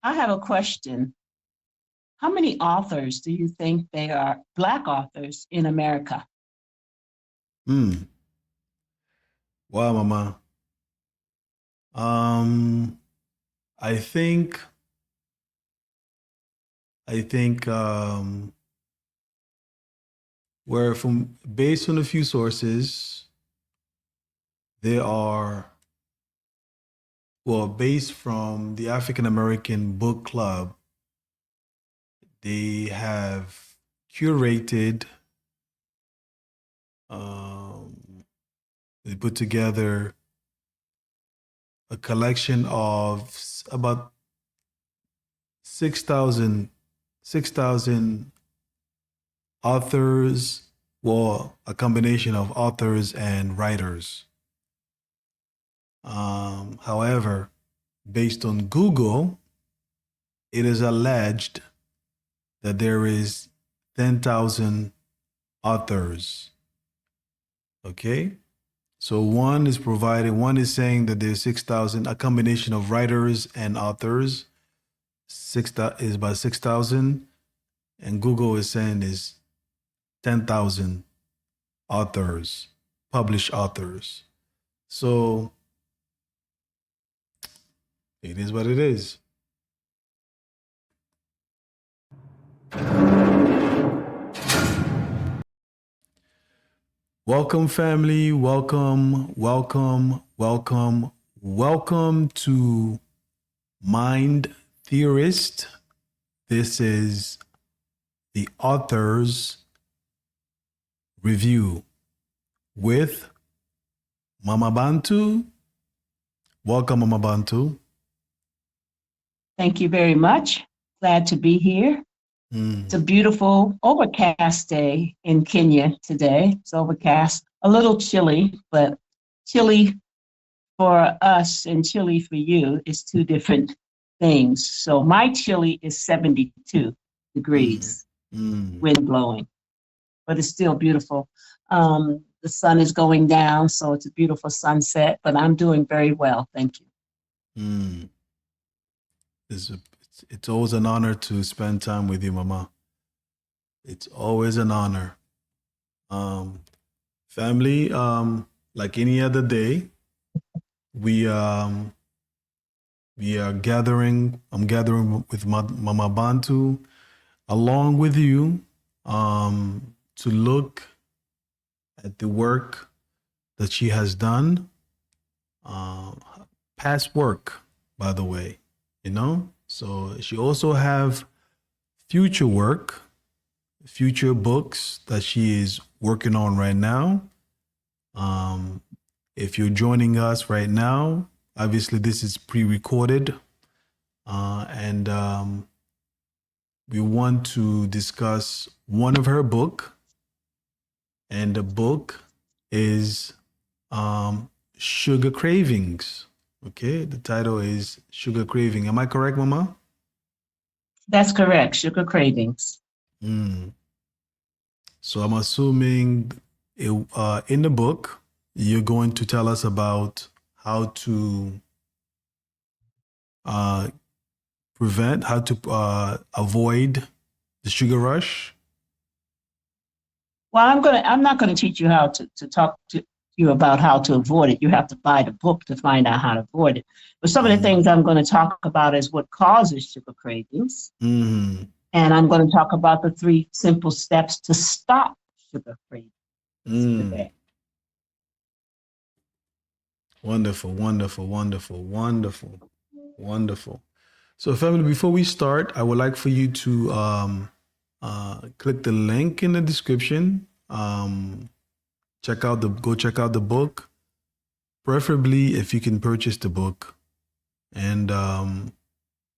I have a question. How many authors do you think there are, Black authors in America? Hmm. Wow, Mama. Um, I think I think where from based on a few sources, there are based from the African American Book Club, they have curated, um, they put together a collection of about 6,000 authors, a combination of authors and writers. However, based on Google, it is alleged that there is 10,000 authors. Okay? So one is saying that there's 6,000, a combination of writers and authors. Is about 6,000, and Google is saying is 10,000 authors, published authors. So it is what it is. Welcome, family. Welcome, welcome, welcome, welcome to Mind Theorist. This is the author's review with Mama Bantu. Welcome, Mama Bantu. Thank you very much. Glad to be here. It's a beautiful overcast day in Kenya today. It's overcast, a little chilly, but chilly for us and chilly for you is two different things. So my chilly is 72 degrees, wind blowing, but it's still beautiful. The sun is going down, so it's a beautiful sunset, but I'm doing very well. Thank you. It's always an honor to spend time with you, Mama. It's always an honor. Family, like any other day, we are gathering. I'm gathering with Mama Bantu, along with you, to look at the work that she has done. Past work, by the way, So she also have future work, future books that she is working on right now. If you're joining us right now, obviously this is pre-recorded, and we want to discuss one of her book, and the book is Sugar Cravings. Okay, the title is Sugar Craving. Am I correct, Mama? That's correct, Sugar Cravings. So I'm assuming in the book, you're going to tell us about how to avoid the sugar rush. Well, I'm not gonna teach you how to talk to you about how to avoid it. You have to buy the book to find out how to avoid it. But some of the things I'm going to talk about is what causes sugar cravings. And I'm going to talk about the 3 simple steps to stop sugar cravings today. Wonderful, wonderful, wonderful, wonderful, wonderful. So, family, before we start, I would like for you to click the link in the description. Go check out the book. Preferably, if you can purchase the book, and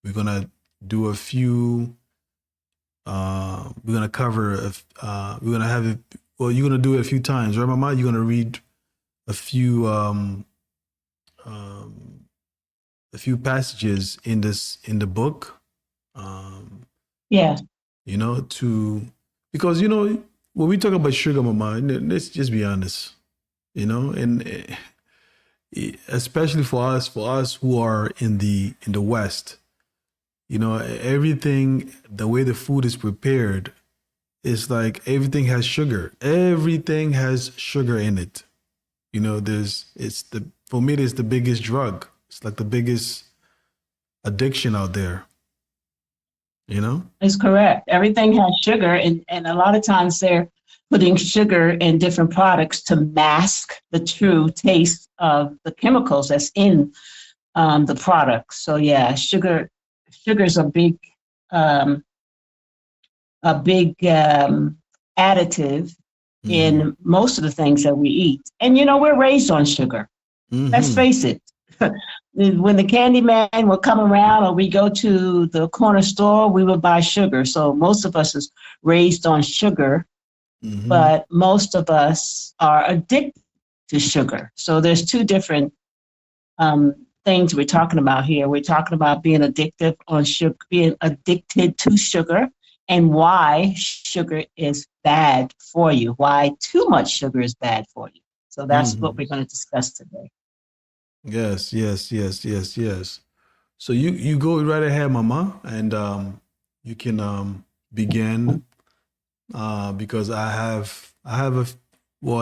we're gonna do a few. We're gonna cover. We're gonna have it. Well, you're gonna do it a few times, right, Mama? You're gonna read a few passages in the book. Yeah. Because when we talk about sugar, Mama, let's just be honest. And especially for us who are in the West, You know, everything, the way the food is prepared, it's like everything has sugar. Everything has sugar in it. You know, for me, it's the biggest drug. It's like the biggest addiction out there, you know? It's correct. Everything has sugar, and a lot of times they're putting sugar in different products to mask the true taste of the chemicals that's in the product. So yeah, sugar is um, a big additive Mm-hmm. in most of the things that we eat. And you know, we're raised on sugar. Let's Mm-hmm. face it. When the candy man would come around or we go to the corner store, we would buy sugar. So most of us is raised on sugar, Mm-hmm. but most of us are addicted to sugar. So there's two different um, things we're talking about here. We're talking about being addictive on sugar, being addicted to sugar, and why sugar is bad for you, why too much sugar is bad for you. So that's what Mm-hmm. we're going to discuss today. Yes, yes, yes, yes, yes. So you go right ahead, Mama, and you can begin because well,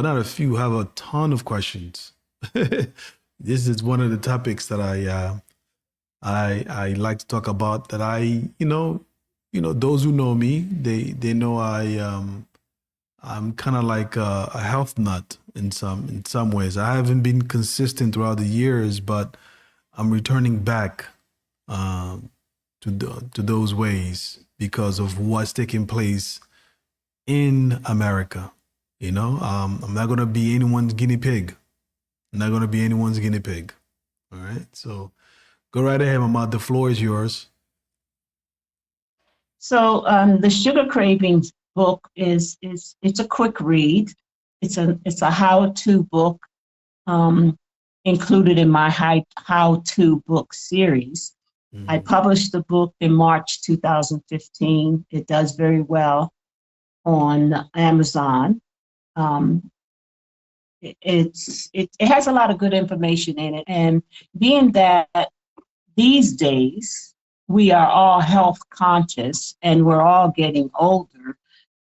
not a few, I have a ton of questions. This is one of the topics that I like to talk about. That those who know me, they know I'm kind of like a health nut in some ways. I haven't been consistent throughout the years, but I'm returning back um, to those ways because of what's taking place in America. I'm not gonna be anyone's guinea pig. I'm not gonna be anyone's guinea pig. All right. So go right ahead, Mama. The floor is yours. So the Sugar Cravings book is it's a quick read. It's a how-to book um, included in my how-to book series. I Mm-hmm. published the book in March 2015. It does very well on Amazon. Um, it has a lot of good information in it, and being that these days we are all health conscious and we're all getting older,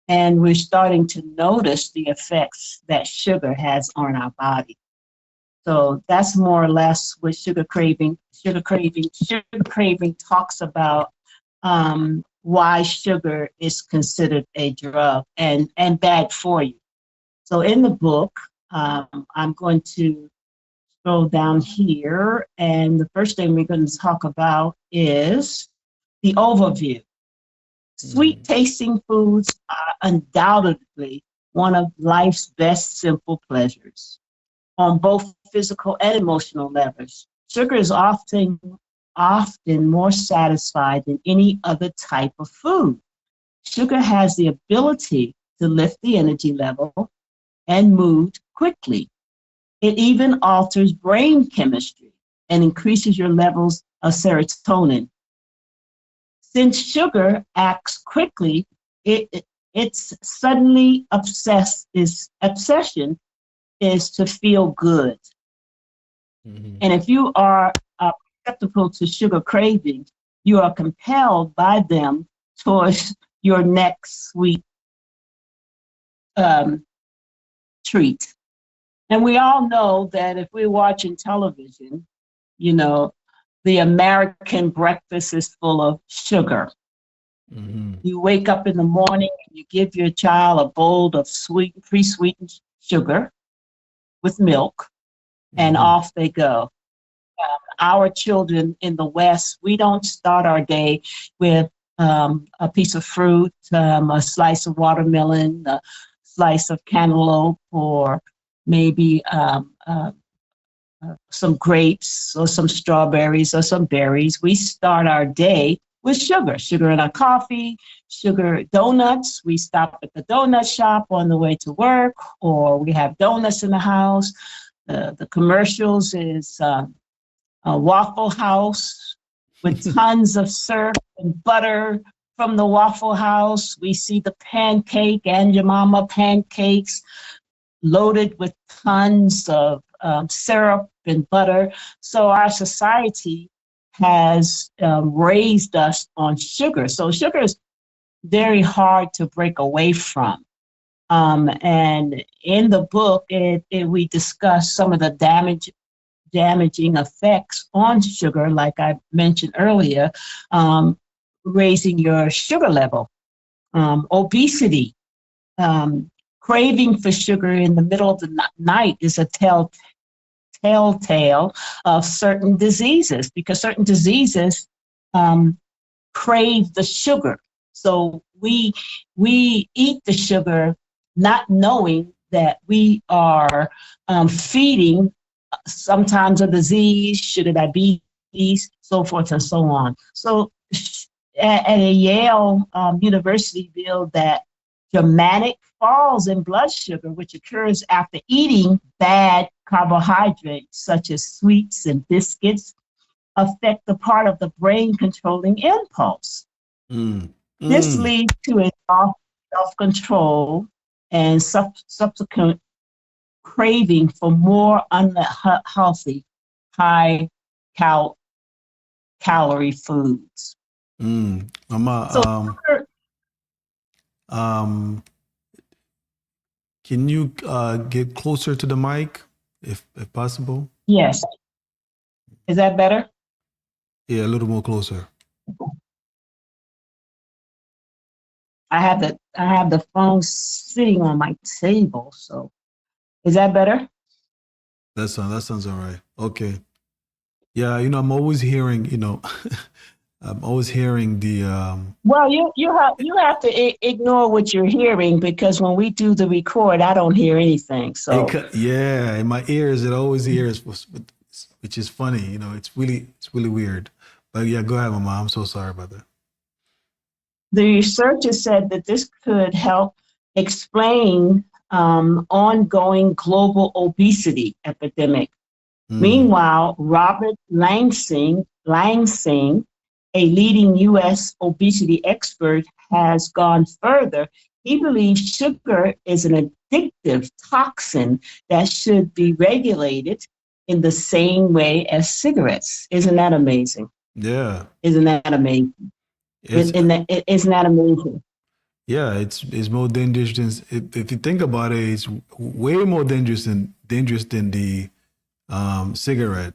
and we're starting to notice the effects that sugar has on our body. So that's more or less what sugar craving. Sugar craving talks about why sugar is considered a drug and bad for you. So in the book, I'm going to scroll down here, and the first thing we're going to talk about is the overview. Sweet Mm-hmm. tasting foods are undoubtedly one of life's best simple pleasures on both physical and emotional levels. Sugar is often more satisfied than any other type of food. Sugar has the ability to lift the energy level and mood quickly. It even alters brain chemistry and increases your levels of serotonin. Since sugar acts quickly, its suddenly obsession is to feel good. Mm-hmm. And if you are susceptible to sugar cravings, you are compelled by them towards your next sweet um, treat. And we all know that if we're watching television, you know, the American breakfast is full of sugar. Mm-hmm. You wake up in the morning and you give your child a bowl of pre-sweetened sugar with milk, and Mm-hmm. off they go. Our children in the West, we don't start our day with a piece of fruit, a slice of watermelon, a slice of cantaloupe, or maybe some grapes or some strawberries or some berries. We start our day with sugar in our coffee, sugar donuts. We stop at the donut shop on the way to work, or we have donuts in the house. The commercials is a Waffle House with tons of syrup and butter from the Waffle House. We see the pancake and your mama pancakes loaded with tons of syrup and butter. So our society has raised us on sugar. So sugar is very hard to break away from. And in the book, we discuss some of the damaging effects on sugar, like I mentioned earlier, raising your sugar level, obesity, craving for sugar in the middle of the night is a telltale of certain diseases, because certain diseases crave the sugar. So we eat the sugar not knowing that we are feeding sometimes a disease, sugar diabetes, so forth and so on. So at a Yale University revealed that dramatic falls in blood sugar, which occurs after eating bad carbohydrates such as sweets and biscuits, affect the part of the brain controlling impulse. This leads to a self-control and subsequent craving for more unhealthy, high calorie foods. Mama, can you get closer to the mic, if possible? Yes. Is that better? Yeah, a little more closer. I have the phone sitting on my table, so is that better? That sounds all right. Okay. Yeah, I'm always hearing, I'm always hearing the Well, you have to ignore what you're hearing, because when we do the record, I don't hear anything. So yeah, in my ears it always hears, which is funny. It's really weird. But yeah, go ahead, Mama. I'm so sorry about that. the researchers said that this could help explain ongoing global obesity epidemic. Meanwhile, Robert Lansing, a leading U.S. obesity expert, has gone further. He believes sugar is an addictive toxin that should be regulated in the same way as cigarettes. Isn't that amazing? Yeah. Isn't that amazing? Isn't that amazing? Yeah, it's more dangerous than, if you think about it, it's way more dangerous than the cigarette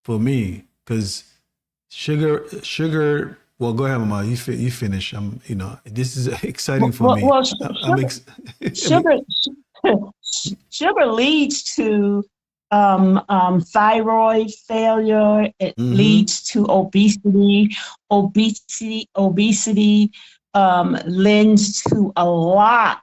for me, because sugar. Well, go ahead, Mama. You finish. This is exciting for me. Well, sugar leads to thyroid failure. It leads to obesity. Obesity lends to a lot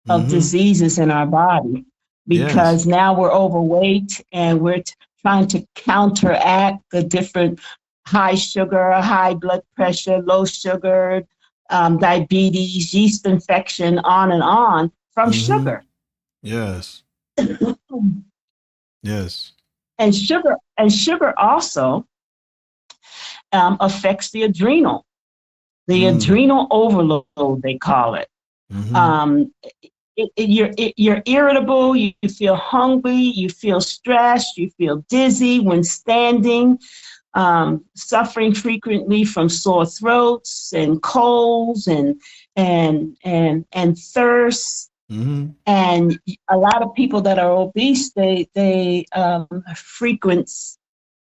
of diseases in our body, because now we're overweight and we're trying to counteract the different high sugar, high blood pressure, low sugar, diabetes, yeast infection, on and on from sugar. Yes. Yes. And sugar also affects the adrenal overload, they call it. You're irritable, you feel hungry, you feel stressed, you feel dizzy when standing, suffering frequently from sore throats and colds and thirst. And a lot of people that are obese, they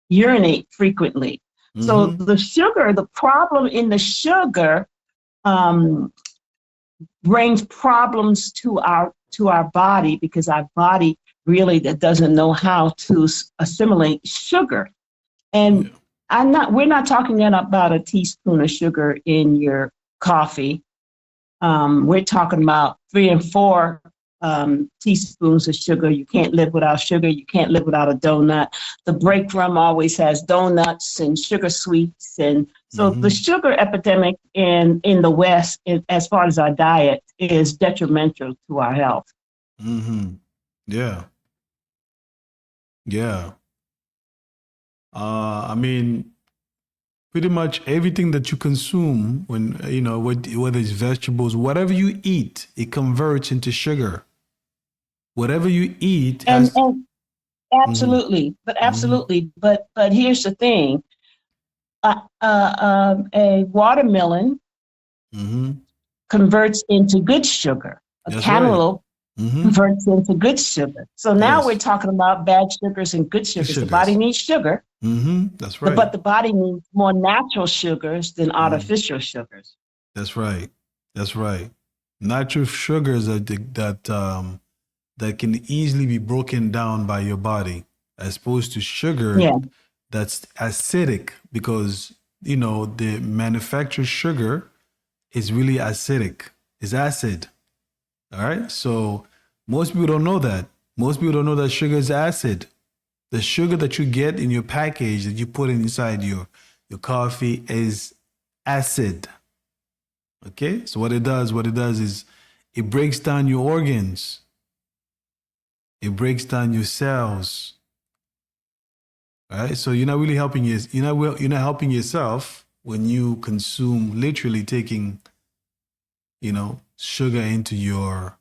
urinate frequently. So the problem in the sugar brings problems to our body, because our body really doesn't know how to assimilate sugar. And we're not talking about a teaspoon of sugar in your coffee. We're talking about 3 and 4 teaspoons of sugar. You can't live without sugar. You can't live without a donut. The break room always has donuts and sugar sweets. And so the sugar epidemic in the West, as far as our diet, is detrimental to our health. Yeah. Yeah. I mean, pretty much everything that you consume, when whether it's vegetables, whatever you eat, it converts into sugar. Whatever you eat absolutely, but here's the thing: a watermelon Mm-hmm. converts into good sugar. A That's right. cantaloupe Mm-hmm. converts into good sugar. So now we're Yes. talking about bad sugars and good Good sugars. The body sugars. needs sugar, Mm-hmm. That's right. but the body needs more natural sugars than Mm. artificial sugars. That's right. That's right. Natural sugars that can easily be broken down by your body, as opposed to sugar Yeah, that's acidic, because the manufactured sugar is really acidic. It's acid. All right. So most people don't know that. Most people don't know that sugar is acid. The sugar that you get in your package that you put inside your coffee is acid. Okay. So what it does is it breaks down your organs. It breaks down your cells. All right. So you're not really helping you're not helping yourself when you consume, literally taking, sugar into your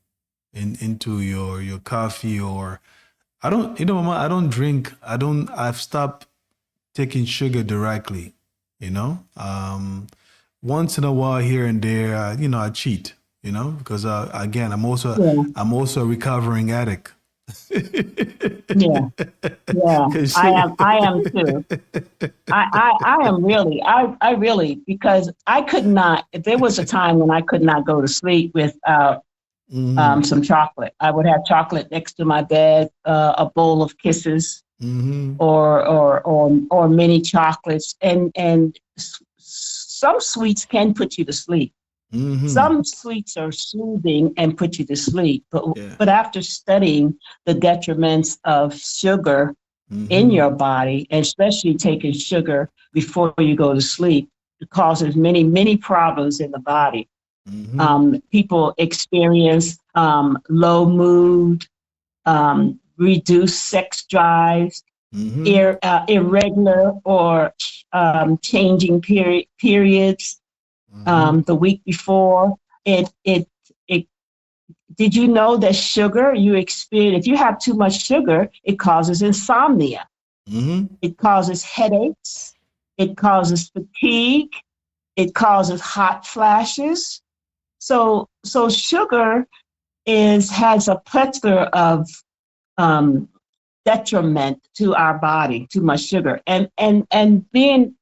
coffee. Or I don't, Mama, I don't drink. I've stopped taking sugar directly. You know, once in a while, here and there, I cheat. Because again, yeah, I'm also a recovering addict. yeah, yeah. 'Cause I am too. I am really, I really, because I could not, if there was a time when I could not go to sleep without mm-hmm, some chocolate. I would have chocolate next to my bed, a bowl of kisses, mm-hmm, or many chocolates, and some sweets can put you to sleep. mm-hmm. Some sweets are soothing and put you to sleep, but Yeah. but after studying the detriments of sugar in Mm-hmm, your body, and especially taking sugar before you go to sleep, it causes many problems in the body. mm-hmm, People experience low mood, reduced sex drives, mm-hmm, irregular or changing periods mm-hmm, the week before. It did you know that sugar you experience, if you have too much sugar, it causes insomnia, mm-hmm. it causes headaches, it causes fatigue, it causes hot flashes. So sugar has a plethora of um, detriment to our body. Too much sugar, and being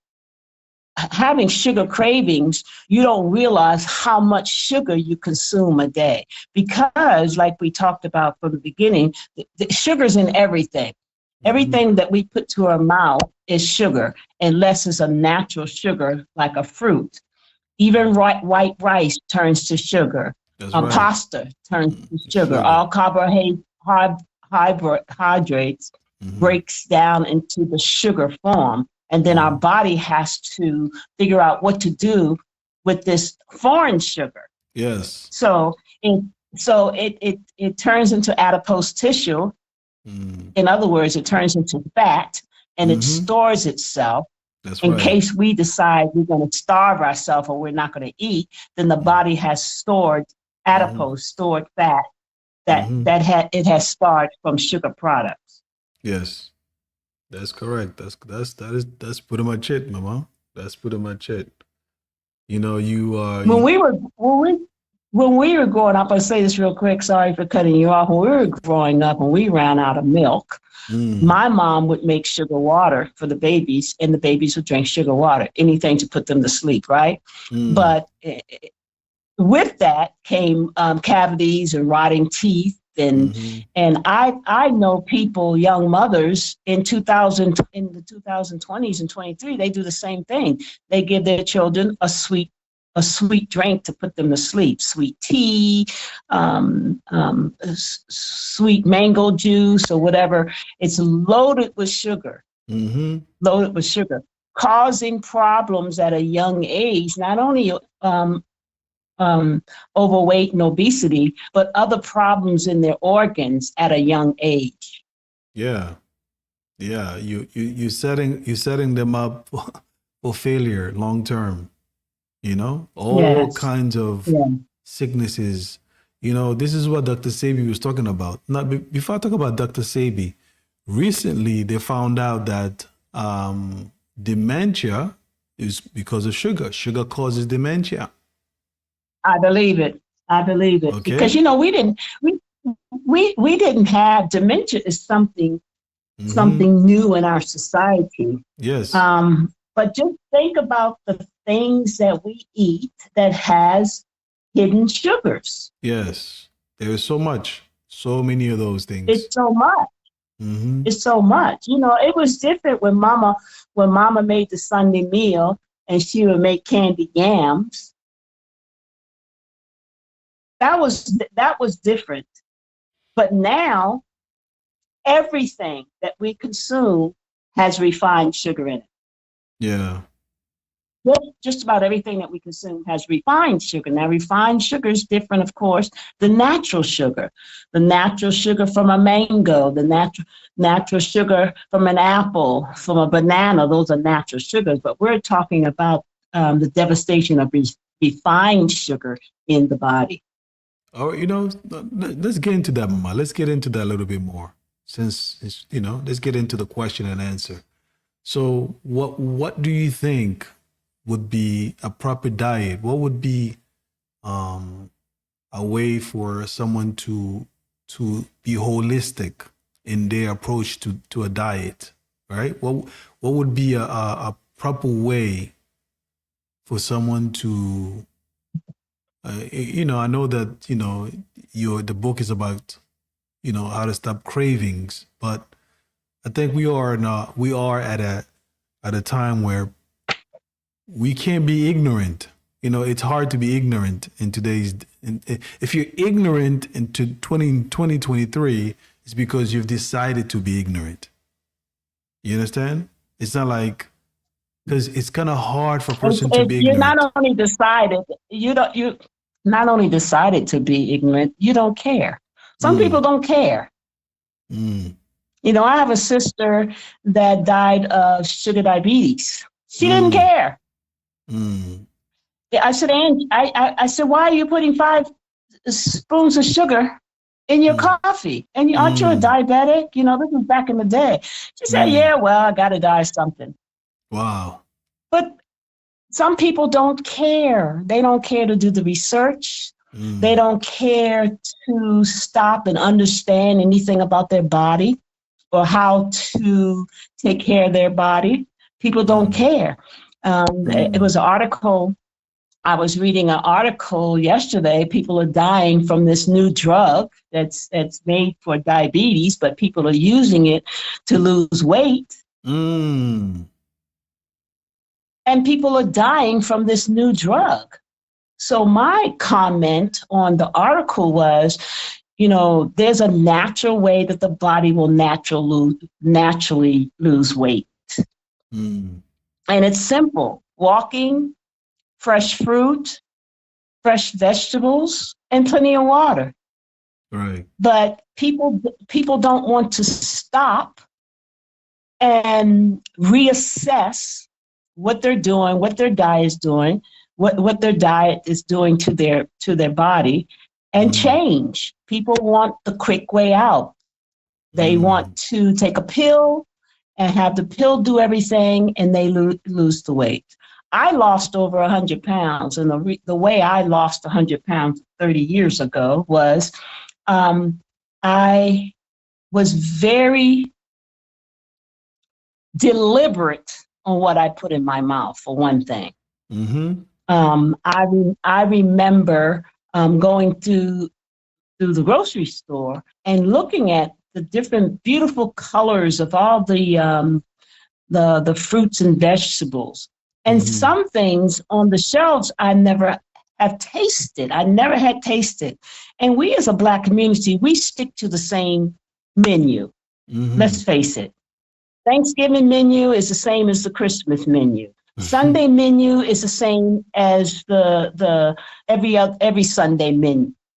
having sugar cravings, you don't realize how much sugar you consume a day, because like we talked about from the beginning, the sugar's in everything. Mm-hmm. Everything that we put to our mouth is sugar, unless it's a natural sugar like a fruit. Even white rice turns to sugar. That's right. Pasta turns to sugar. Sugar. All carbohydrates Mm-hmm. breaks down into the sugar form. And then our Mm-hmm. body has to figure out what to do with this foreign sugar. Yes. So it it turns into adipose tissue. Mm-hmm. In other words, it turns into fat, and it Mm-hmm. stores itself That's in right. case we decide we're going to starve ourselves or we're not going to eat. Then the body has stored Mm-hmm. adipose, stored fat Mm-hmm. it has starred from sugar products. Yes. That's correct. That's pretty much it, Mama. That's pretty much it. When You. we were when we when we were growing up, I'll say this real quick. Sorry for cutting you off. When we were growing up, and we ran out of milk, Mm, my mom would make sugar water for the babies, and the babies would drink sugar water, anything to put them to sleep, right? mm, But with that came cavities and rotting teeth, mm-hmm, and I know people, young mothers in the 2020s and 23, they do the same thing. They give their children a sweet drink to put them to sleep, sweet tea, sweet mango juice or whatever. It's mm-hmm. loaded with sugar, causing problems at a young age, not only um, overweight and obesity, but other problems in their organs at a young age. Yeah. Yeah. You setting them up for failure long term. All Yes. kinds of Yeah. sicknesses. This is what Dr. Sebi was talking about. Now, before I talk about Dr. Sebi, recently they found out that dementia is because of sugar. Sugar causes dementia. I believe it. I believe it because Okay. we didn't have dementia is Mm-hmm. something new in our society. Yes. But just think about the things that we eat that has hidden sugars. Yes. There is so much, so many of those It's things. so much. Mm-hmm. It's so much. It was different when Mama made the Sunday meal and she would make candy yams. That was different. But now everything that we consume has refined sugar in it. Yeah. Just about everything that we consume has refined sugar. Now, refined sugar is different, of course, the natural sugar from a mango, the natural sugar from an apple, from a banana. Those are natural sugars. But we're talking about the devastation of refined sugar in the body. Oh, let's get into that, Mama. Let's get into that a little bit more. Since let's get into the question and answer. So, what do you think would be a proper diet? What would be um, a way for someone to be holistic in their approach to a diet? Right? What would be a proper way for someone to I know that the book is about how to stop cravings, but I think we are at a time where we can't be ignorant. It's hard to be ignorant in today's. If you're ignorant into 2023, it's because you've decided to be ignorant. You understand? It's not like because it's kind of hard for a person to If be you ignorant. not only decided to be ignorant, you don't care. Some people Mm, don't care. mm, I have a sister that died of sugar diabetes. She didn't mm, care. mm, I said, Angie, I said, why are you putting 5 spoons of sugar in your mm, coffee? And aren't you a mm, diabetic? This was back in the day. She said, mm. yeah, well, I got to die of something. Wow. But some people don't care. They don't care to do the research. They Mm, don't care to stop and understand anything about their body or how to take care of their body. People don't mm, care. It mm, was an article. I was reading an article yesterday. People are dying from this new drug that's made for diabetes, but people are using it to lose weight. mm. And people are dying from this new drug. So my comment on the article was, there's a natural way that the body will naturally lose weight. Mm, And it's simple: walking, fresh fruit, fresh vegetables, and plenty of water. right. But people don't want to stop and reassess what they're doing, what their diet is doing, what their diet is doing to their body, and Mm, change. People want the quick way out. They want mm, to take a pill and have the pill do everything, and they lose the weight. I lost over 100 pounds, and the way I lost 100 pounds 30 years ago was I was very deliberate on what I put in my mouth, for one thing. mm-hmm, I remember going through the grocery store and looking at the different beautiful colors of all the fruits and vegetables. And mm-hmm, some things on the shelves I never have tasted. I never had tasted. And we as a Black community, we stick to the same menu. mm-hmm, Let's face it. Thanksgiving menu is the same as the Christmas menu. mm-hmm, Sunday menu is the same as the every Sunday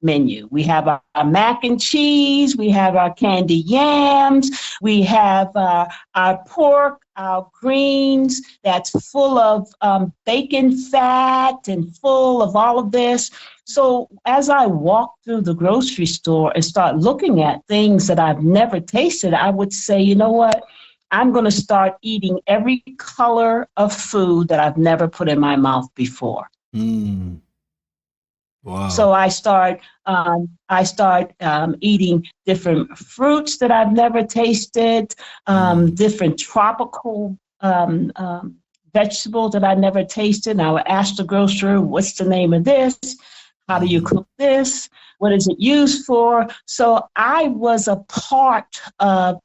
menu. We have our mac and cheese, we have our candy yams, we have our pork, our greens that's full of bacon fat and full of all of this. So as I walk through the grocery store and start looking at things that I've never tasted, I would say, you know what? I'm going to start eating every color of food that I've never put in my mouth before. Mm. So Wow. I start eating different fruits that I've never tasted, Mm. different tropical vegetables that I never tasted. And I would ask the grocer, "What's the name of this? How do you Mm. cook this? What is it used for?" So I was a part of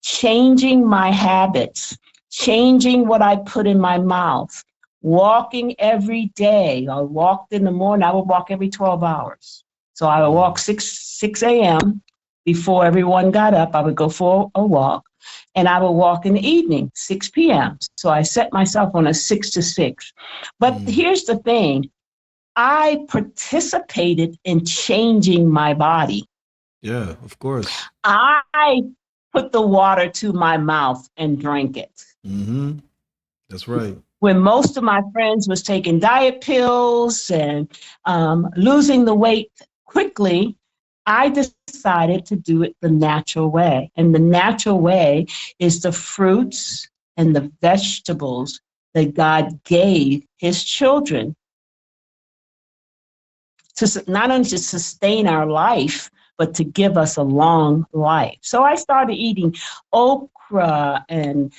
changing my habits, changing what I put in my mouth, walking every day. I walked in the morning, I would walk every 12 hours. So I would walk Mm. 6 a.m. before everyone got up. I would go for a walk, and I would walk in the evening, 6 p.m. So I set myself on a 6 to 6. But Mm. here's the thing, I participated in changing my body. Yeah, of course. I put the water to my mouth and drank it. Mm-hmm. That's right. When most of my friends was taking diet pills and losing the weight quickly, I decided to do it the natural way. And the natural way is the fruits and the vegetables that God gave his children to not only to sustain our life, but to give us a long life. So I started eating okra and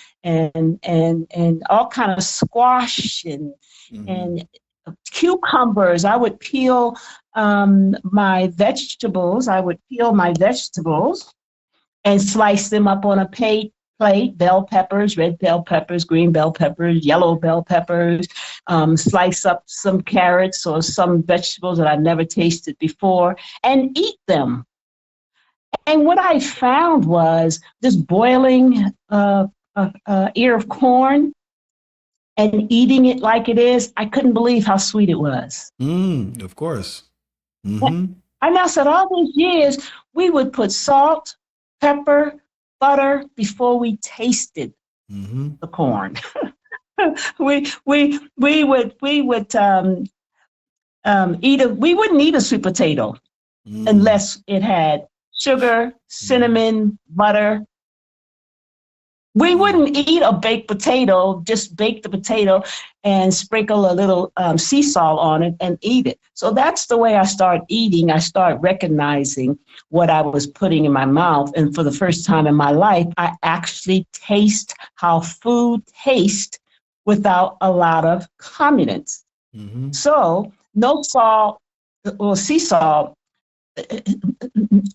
all kind of squash Mm-hmm. and cucumbers. I would peel my vegetables. I would peel my vegetables and slice them up on a plate, bell peppers, red bell peppers, green bell peppers, yellow bell peppers, slice up some carrots or some vegetables that I've never tasted before, and eat them. And what I found was this boiling ear of corn and eating it like it is, I couldn't believe how sweet it was. Mm, of course. Mm-hmm. And I said, all these years, we would put salt, pepper, butter before we tasted Mm-hmm. the corn. We wouldn't eat a sweet potato Mm. unless it had sugar, Mm-hmm. cinnamon, butter. We Mm. wouldn't eat a baked potato, just bake the potato and sprinkle a little sea salt on it and eat it. So that's the way I start eating. I start recognizing what I was putting in my mouth. And for the first time in my life, I actually taste how food tastes without a lot of condiments. Mm-hmm. So no salt or sea salt.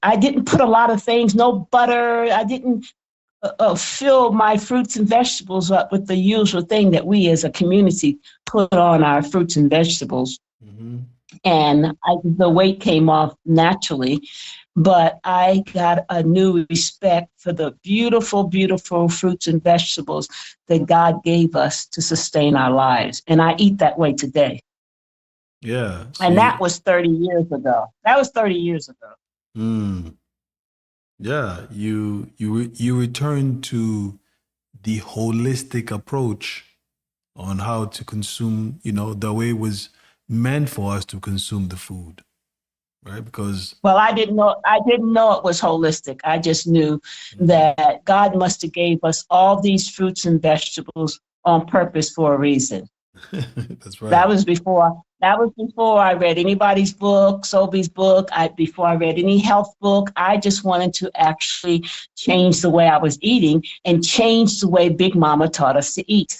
I didn't put a lot of things, no butter. I didn't fill my fruits and vegetables up with the usual thing that we as a community put on our fruits and vegetables. Mm-hmm. And the weight came off naturally, but I got a new respect for the beautiful, beautiful fruits and vegetables that God gave us to sustain our lives. And I eat that way today. Yeah. So And that you, was 30 years ago. That was 30 years ago. mm, yeah, you return to the holistic approach on how to consume, the way it was meant for us to consume the food, right? Because Well, I didn't know it was holistic. I just knew mm, that God must have gave us all these fruits and vegetables on purpose for a reason. that's right. That was before I read anybody's book, Sophie's book. Before I read any health book, I just wanted to actually change the way I was eating and change the way Big Mama taught us to eat.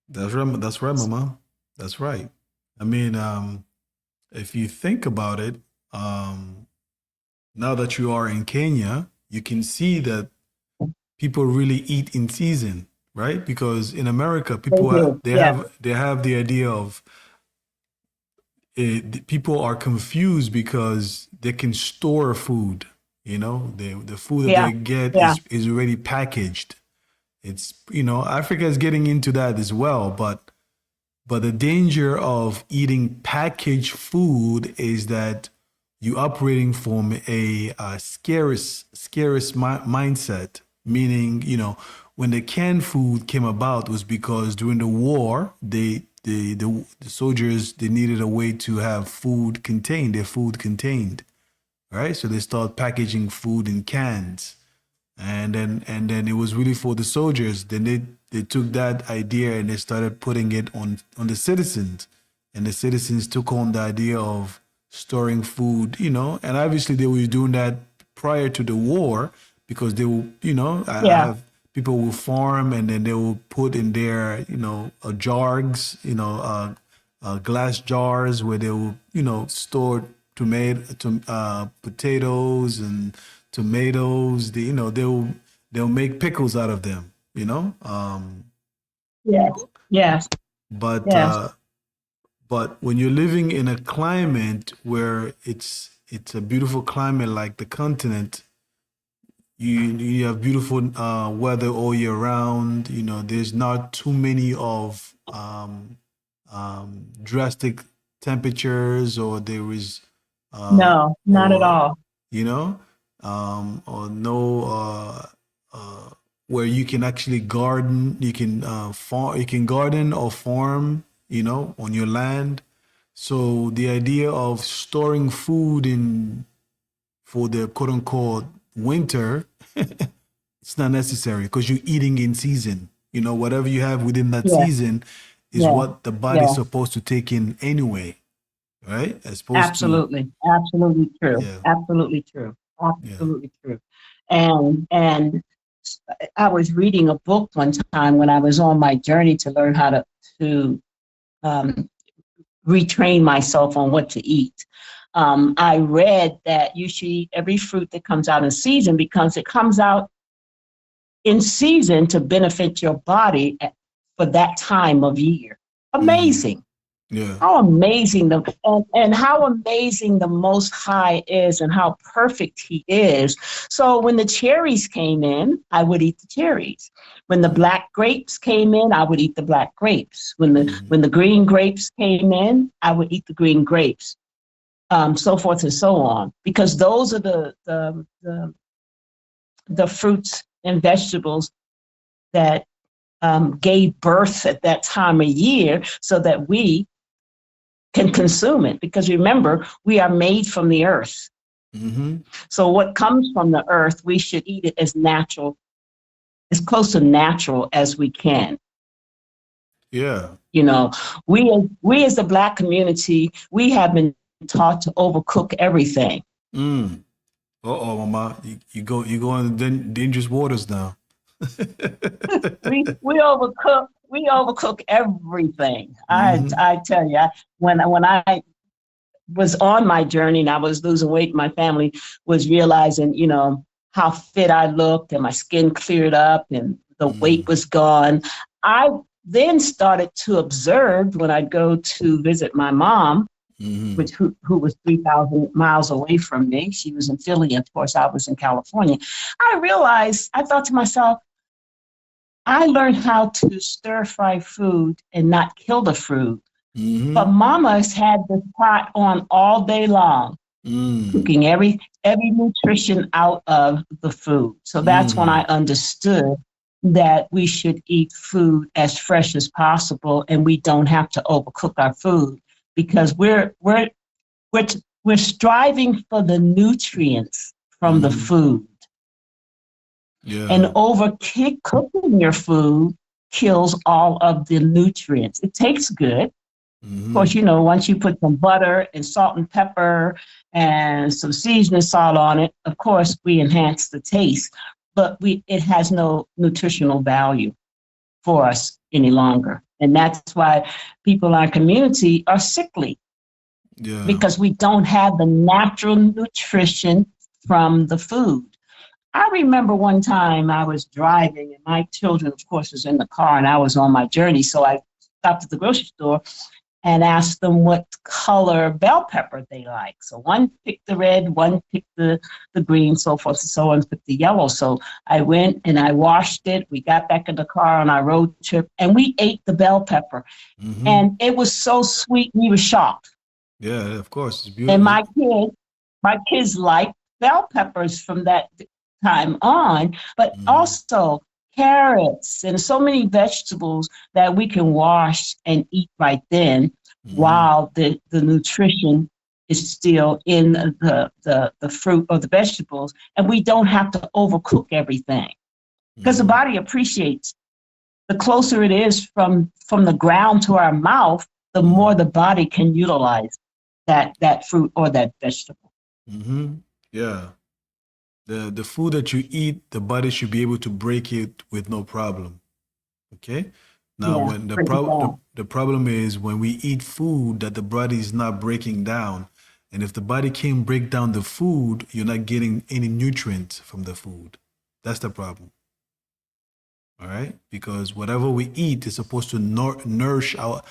That's right. That's right, Mama. That's right. I mean, if you think about it, um, now that you are in Kenya, you can see that people really eat in season, right? Because in America, They people do. Yeah. they have the idea of people are confused because they can store food. The food that Yeah. they get Yeah. is already packaged. It's Africa is getting into that as well, but the danger of eating packaged food is that you operating from a scarce mindset. Meaning, when the canned food came about was because during the war the soldiers, they needed a way to have food contained, their food contained, right? So they start packaging food in cans, and then it was really for the soldiers. Then they took that idea and they started putting it on the citizens, and the citizens took on the idea of storing food, and obviously they were doing that prior to the war because they will, I Yeah. have people will farm and then they will put in their, jars, glass jars where they will, store potatoes and tomatoes. They'll make pickles out of them, Yes. Yes. but Yes. but when you're living in a climate where it's a beautiful climate like the continent, you have beautiful weather all year round. There's not too many of drastic temperatures, or there is No, not at or all. or no where you can actually garden. You can farm. You can garden or farm. On your land. So the idea of storing food in for the quote unquote winter, it's not necessary because you're eating in season. Whatever you have within that Yeah. season is Yeah. what the body's Yeah. supposed to take in anyway, right? As opposed to Absolutely. Absolutely true. yeah, Absolutely true. yeah. Absolutely true. And I was reading a book one time when I was on my journey to learn how to um, retrain myself on what to eat. I read that you should eat every fruit that comes out in season because it comes out in season to benefit your body for that time of year. Mm-hmm. Amazing. Yeah. How amazing and how amazing the Most High is and how perfect He is. So when the cherries came in, I would eat the cherries. When the black grapes came in, I would eat the black grapes. When Mm-hmm. the green grapes came in, I would eat the green grapes. So forth and so on, because those are the fruits and vegetables that gave birth at that time of year, so that we can consume it. Because remember, we are made from the earth. Mm-hmm. So what comes from the earth, we should eat it as natural, as close to natural as we can. Yeah. You know, we as the Black community, we have been taught to overcook everything. Mm. Uh-oh, mama. You go in dangerous waters now. We overcook everything. I Mm-hmm. I tell you, when I was on my journey and I was losing weight, my family was realizing, how fit I looked and my skin cleared up and the weight Mm-hmm. was gone. I then started to observe when I'd go to visit my mom, Mm-hmm. who was 3,000 miles away from me. She was in Philly, and of course, I was in California. I thought to myself, I learned how to stir fry food and not kill the fruit. But Mm-hmm. mama's had this pot on all day long, Mm. cooking every nutrition out of the food. So that's when I Mm. understood that we should eat food as fresh as possible, and we don't have to overcook our food, because we're we're striving for the nutrients from the Mm. food, and Yeah. cooking your food kills all of the nutrients. It tastes good. Of course, Mm. once you put some butter and salt and pepper and some seasoning salt on it, of course, we enhance the taste, but it has no nutritional value for us any longer. And that's why people in our community are sickly, Yeah. because we don't have the natural nutrition from the food. I remember one time I was driving and my children, of course, was in the car and I was on my journey. So I stopped at the grocery store and asked them what color bell pepper they like. So one picked the red, one picked the green, so forth and so on, picked the yellow. So I went and I washed it. We got back in the car on our road trip and we ate the bell pepper. Mm-hmm. And it was so sweet, we were shocked. Yeah. Of course, it's And beautiful. my kids liked bell peppers from that time on, but Mm-hmm. also carrots, and so many vegetables that we can wash and eat right then while the nutrition is still in the fruit or the vegetables, and we don't have to overcook everything because the body appreciates. The closer it is from the ground to our mouth, the more the body can utilize that fruit or that vegetable. Yeah. The food that you eat, the body should be able to break it with no problem. Okay. Now, Yeah, when break it down. the problem is when we eat food that the body is not breaking down, and if the body can't break down the food, you're not getting any nutrients from the food. That's the problem. All right, because whatever we eat is supposed to nourish our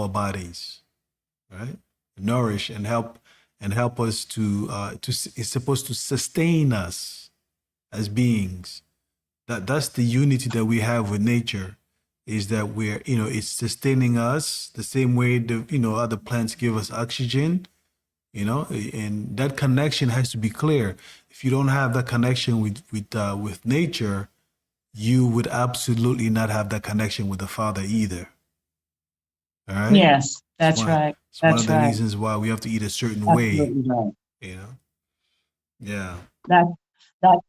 bodies, right? Nourish and help us to it's supposed to sustain us as beings. That's the unity that we have with nature, is that we're, it's sustaining us the same way the, other plants give us oxygen, and that connection has to be clear. If you don't have that connection with nature, you would absolutely not have that connection with the Father either. All right. Yes, that's right. It's one of That's the right. reasons why we have to eat a certain way. Absolutely right. You know. Yeah. That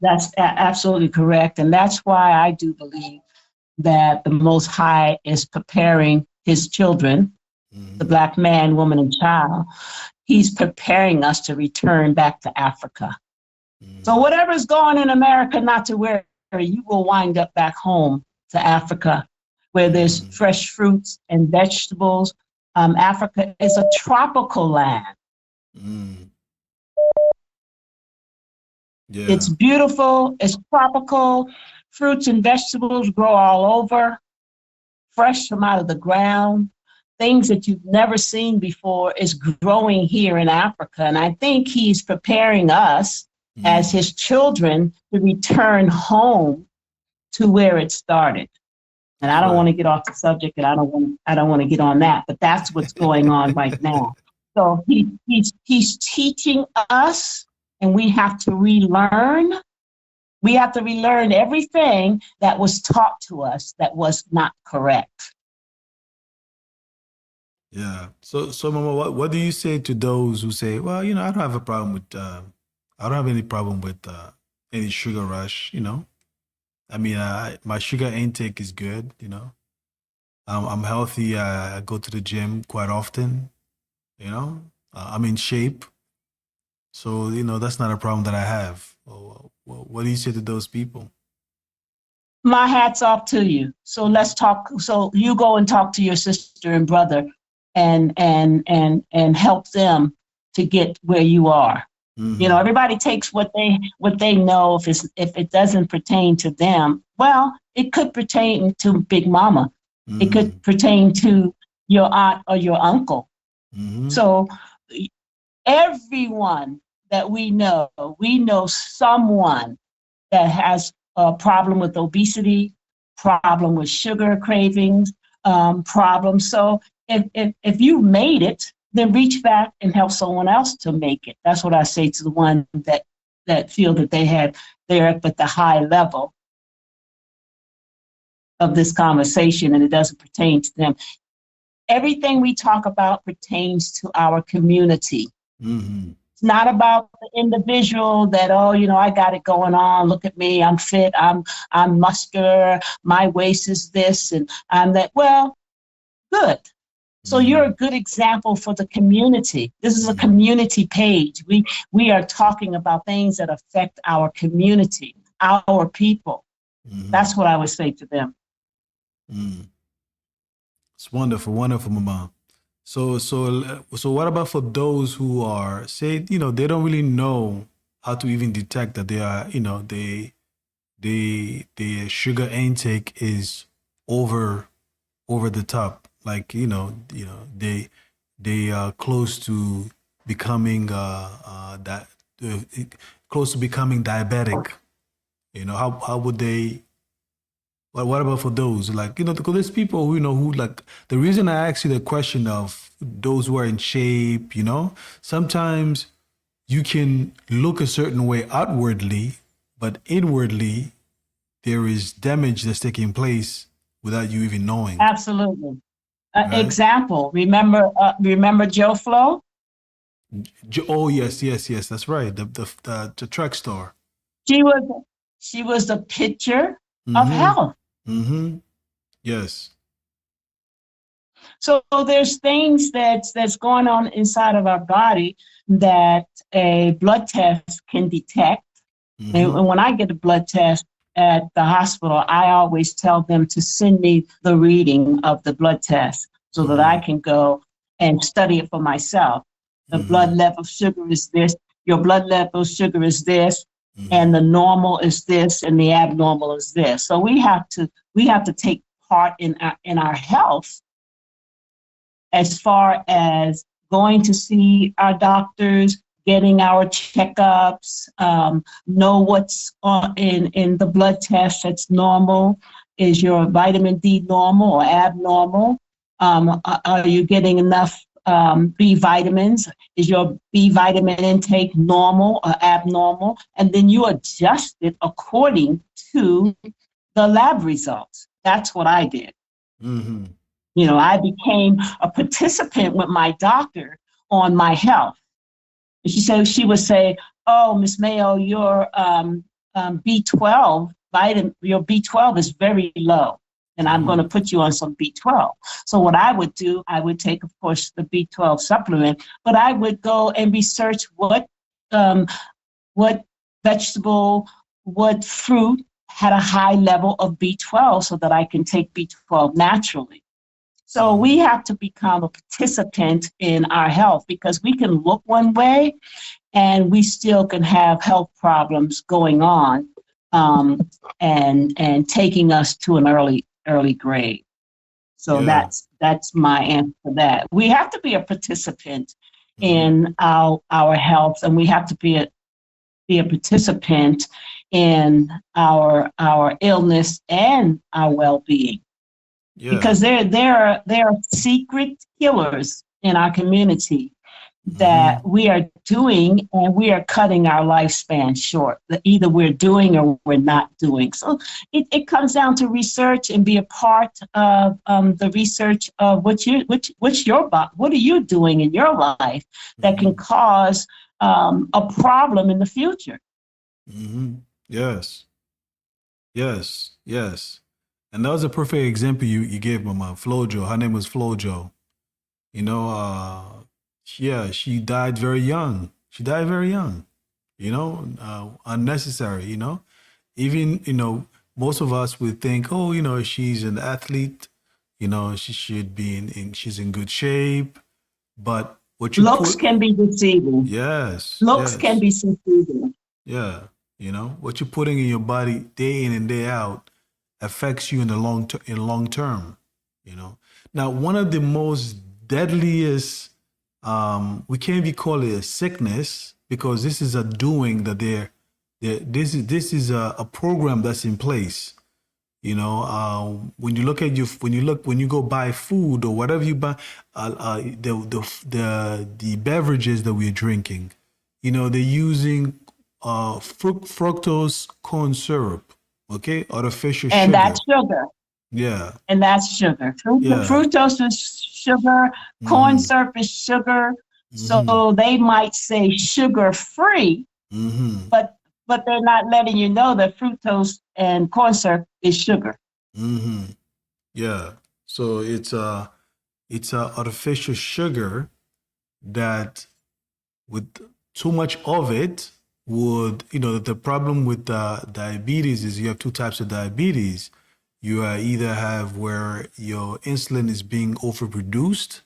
that's absolutely correct, and that's why I do believe that the Most High is preparing His children, the black man, woman, and child. He's preparing us to return back to Africa. So whatever's going in America, not to worry, you will wind up back home to Africa, where there's fresh fruits and vegetables. Africa is a tropical land. Yeah. It's beautiful, it's tropical. Fruits and vegetables grow all over, fresh from out of the ground. Things that you've never seen before is growing here in Africa. And I think he's preparing us as his children to return home to where it started. And I don't want to get off the subject, and I don't want to get on that, but that's what's going on right now. So he's teaching us, and we have to relearn. We have to relearn everything that was taught to us that was not correct. Yeah. So Mama, what do you say to those who say, well, I don't have a problem with, I don't have any problem with any sugar rush, I mean, my sugar intake is good, I'm healthy. I go to the gym quite often, I'm in shape. So, that's not a problem that I have. What do you say to those people? My hat's off to you. So let's talk. So you go and talk to your sister and brother and help them to get where you are. Everybody takes what they know. If it doesn't pertain to them, well, it could pertain to Big Mama. It could pertain to your aunt or your uncle. So everyone that we know someone that has a problem with obesity, problem with sugar cravings, problem. So if you made it, then reach back and help someone else to make it. That's what I say to the one that feel that they're up at the high level of this conversation and it doesn't pertain to them. Everything we talk about pertains to our community. It's not about the individual that, I got it going on. Look at me, I'm fit, I'm muscular, my waist is this, and I'm that. Well, good. So you're a good example for the community. This is a community page. We are talking about things that affect our community, our people. That's what I would say to them. It's wonderful, wonderful, Mama. So what about for those who are, say, they don't really know how to even detect that they are, the sugar intake is over the top, like they are close to becoming close to becoming diabetic. How would they? What about for those, like, because there's people who like, the reason I ask you the question of those who are in shape, sometimes you can look a certain way outwardly, but inwardly there is damage that's taking place without you even knowing. Absolutely. Right? Example, remember Joe Flo? Oh, yes, that's right. The track star. She was the picture of health. Mm-hmm. Yes. So there's things that's going on inside of our body that a blood test can detect. And when I get a blood test at the hospital, I always tell them to send me the reading of the blood test so that I can go and study it for myself. The blood level sugar is this, your blood level sugar is this, and the normal is this, and the abnormal is this. So we have to take part in our health as far as going to see our doctors, getting our checkups, know what's in the blood test that's normal. Is your vitamin D normal or abnormal? Are you getting enough B vitamins? Is your B vitamin intake normal or abnormal? And then you adjust it according to the lab results. That's what I did. I became a participant with my doctor on my health. She would say, "Oh, Miss Mayo, your B12 your B12 is very low, and I'm going to put you on some B12." So what I would do, I would take, of course, the B12 supplement, but I would go and research what vegetable, what fruit had a high level of B12 so that I can take B12 naturally. So we have to become a participant in our health, because we can look one way and we still can have health problems going on and taking us to an early grave. So that's my answer for that. We have to be a participant in our health, and we have to be a participant in our illness and our well-being. Because there are secret killers in our community that we are doing, and we are cutting our lifespan short. Either we're doing or we're not doing. So it comes down to research and be a part of the research of what are you doing in your life that can cause a problem in the future. Yes. And that was a perfect example you gave, Mama. Flojo. Her name was Flojo. She died very young. Unnecessary, Even, most of us would think, oh, she's an athlete, she should be she's in good shape. But what you Looks can be deceiving. Yes. Looks can be deceiving. Yeah. What you're putting in your body day in and day out affects you in the long term. Now, one of the most deadliest, we can't even call it a sickness, because this is a doing that this is a program that's in place. When you go buy food or whatever you buy, the beverages that we're drinking, they're using fructose corn syrup, okay, artificial sugar. And that's sugar. Yeah. And that's sugar. Fructose is sugar. Corn syrup is sugar. So they might say sugar-free, but they're not letting you know that fructose and corn syrup is sugar. Yeah. So it's a artificial sugar that, with too much of it, would, the problem with diabetes is you have two types of diabetes. You either have where your insulin is being overproduced,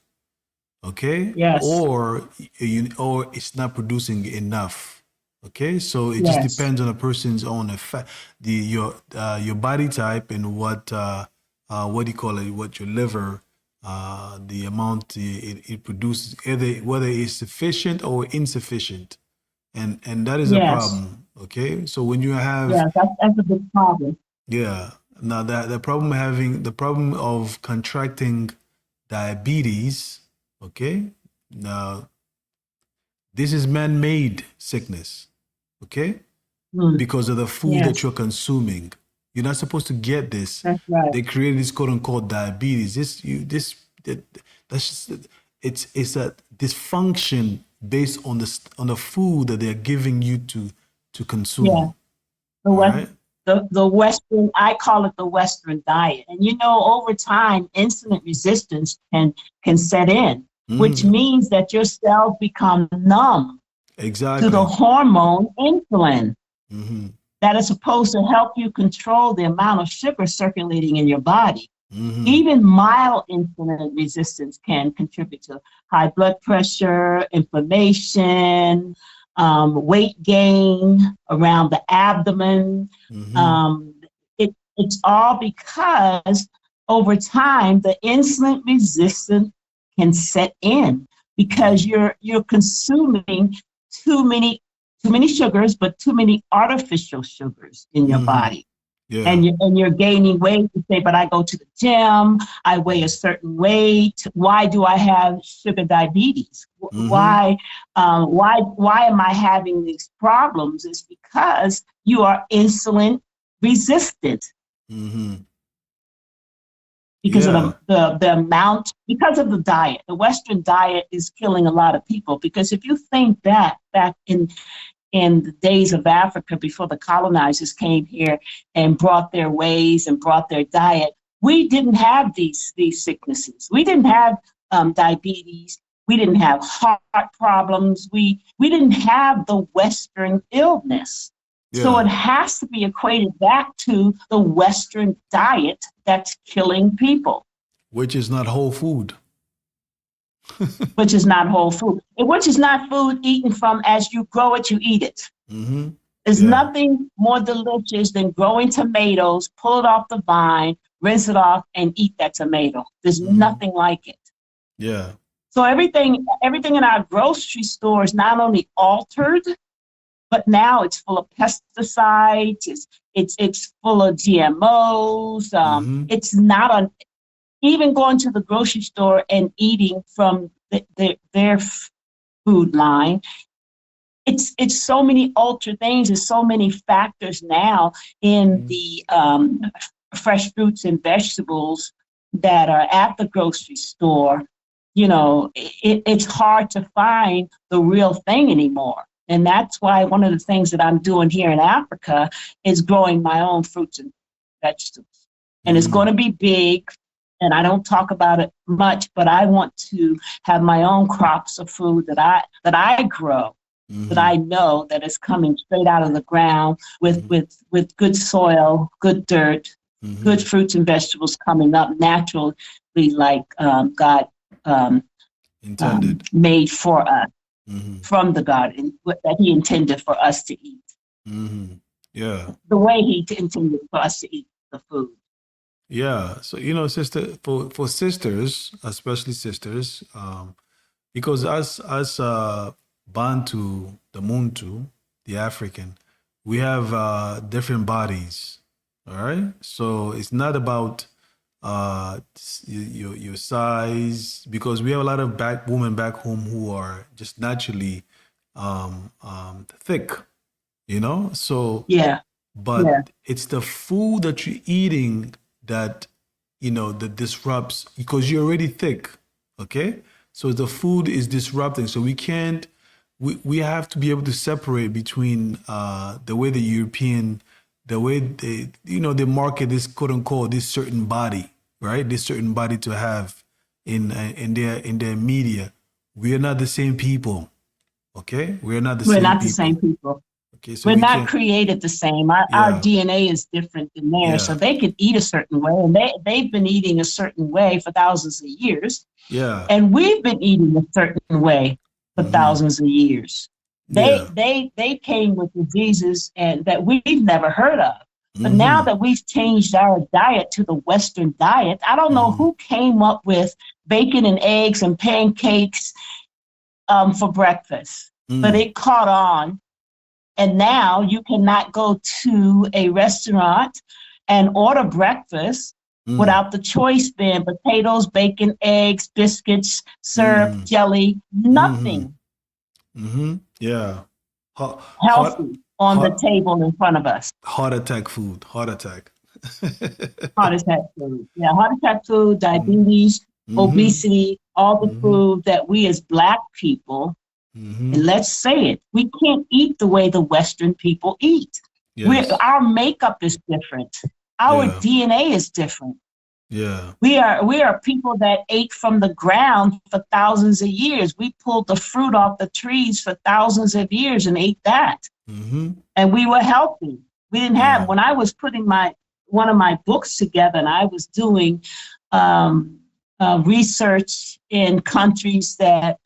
okay? Yes. Or it's not producing enough. Okay, so it just depends on a person's own your body type, and what do you call it? What your liver, the amount it produces, whether it's sufficient or insufficient, and that is a problem. Okay, so when you have that's a big problem. Yeah, now the problem of contracting diabetes. Okay, now this is man-made sickness. Okay, because of the food that you're consuming. You're not supposed to get this. That's right. They created this quote unquote diabetes. That's just it's a dysfunction based on the food that they're giving you to Yeah. consume. The All West, right. the Western, I call it the Western diet. And over time, insulin resistance can set in, which means that your cells become numb to the Exactly. hormone insulin Mm-hmm. that is supposed to help you control the amount of sugar circulating in your body. Mm-hmm. Even mild insulin resistance can contribute to high blood pressure, inflammation, weight gain around the abdomen. Mm-hmm. It's all because over time the insulin resistance can set in because you're consuming too many sugars, but too many artificial sugars in your Mm-hmm. body. Yeah. And you're gaining weight. You say, but I go to the gym, I weigh a certain weight. Why do I have sugar diabetes? Mm-hmm. Why am I having these problems? It's because you are insulin resistant Mm-hmm. because of Yeah. the amount, because of the diet. The Western diet is killing a lot of people because if you think back in the days of Africa before the colonizers came here and brought their ways and brought their diet, we didn't have these sicknesses. We didn't have diabetes. We didn't have heart problems. We didn't have the Western illness. So Yeah. it has to be equated back to the Western diet that's killing people, Which is not whole food. which is not whole food, which is not food eaten from as you grow it, you eat it. Mm-hmm. There's Yeah. nothing more delicious than growing tomatoes, pull it off the vine, rinse it off, and eat that tomato. There's nothing like it. Yeah. So everything in our grocery store is not only altered, but now it's full of pesticides. It's full of GMOs. Mm-hmm. It's not on. Even going to the grocery store and eating from their food line, it's so many ultra things. There's so many factors now in the fresh fruits and vegetables that are at the grocery store. It's hard to find the real thing anymore. And that's why one of the things that I'm doing here in Africa is growing my own fruits and vegetables. And it's going to be big. And I don't talk about it much, but I want to have my own crops of food that I grow, that I know that is coming straight out of the ground with good soil, good dirt, good fruits and vegetables coming up naturally, like God Intended. made for us from the garden that He intended for us to eat. Yeah. The way He intended for us to eat the food. Yeah. So sister, for sisters, especially sisters, because as Bantu, the Muntu, the African, we have different bodies. All right. So it's not about your size, because we have a lot of women back home who are just naturally thick, So Yeah. but Yeah. it's the food that you're eating that that disrupts, because you're already thick. Okay. So the food is disrupting. So we have to be able to separate between the way the European, the way they market this quote unquote this certain body, right? This certain body to have in their media. We are not the same people. Okay, we are not the We're same not the people. same people. Okay, so We're we not can. created the same. Our Yeah, DNA is different than theirs. So yeah, they could eat a certain way, and they've been eating a certain way for thousands of years. yeah, And we've been eating a certain way for thousands of years. yeah. They came with diseases and that we've never heard of. But now Mm-hmm. that we've changed our diet to the Western diet, I don't know who came up with bacon and eggs and pancakes for breakfast, but it caught on. And now you cannot go to a restaurant and order breakfast without the choice being potatoes, bacon, eggs, biscuits, syrup, jelly, nothing Yeah. Hot, hot, healthy on the hot, table in front of us. heart attack food. Heart attack. Heart attack food. Yeah, heart attack food, diabetes, Mm-hmm. obesity, all the Mm-hmm. food that we as Black people, Mm-hmm. and let's say it, we can't eat the way the Western people eat. Yes. Our makeup is different. Our Yeah. DNA is different. Yeah. We are people that ate from the ground for thousands of years. We pulled the fruit off the trees for thousands of years and ate that. Mm-hmm. And we were healthy. We didn't have, Yeah. when I was putting one of my books together and I was doing um, research in countries that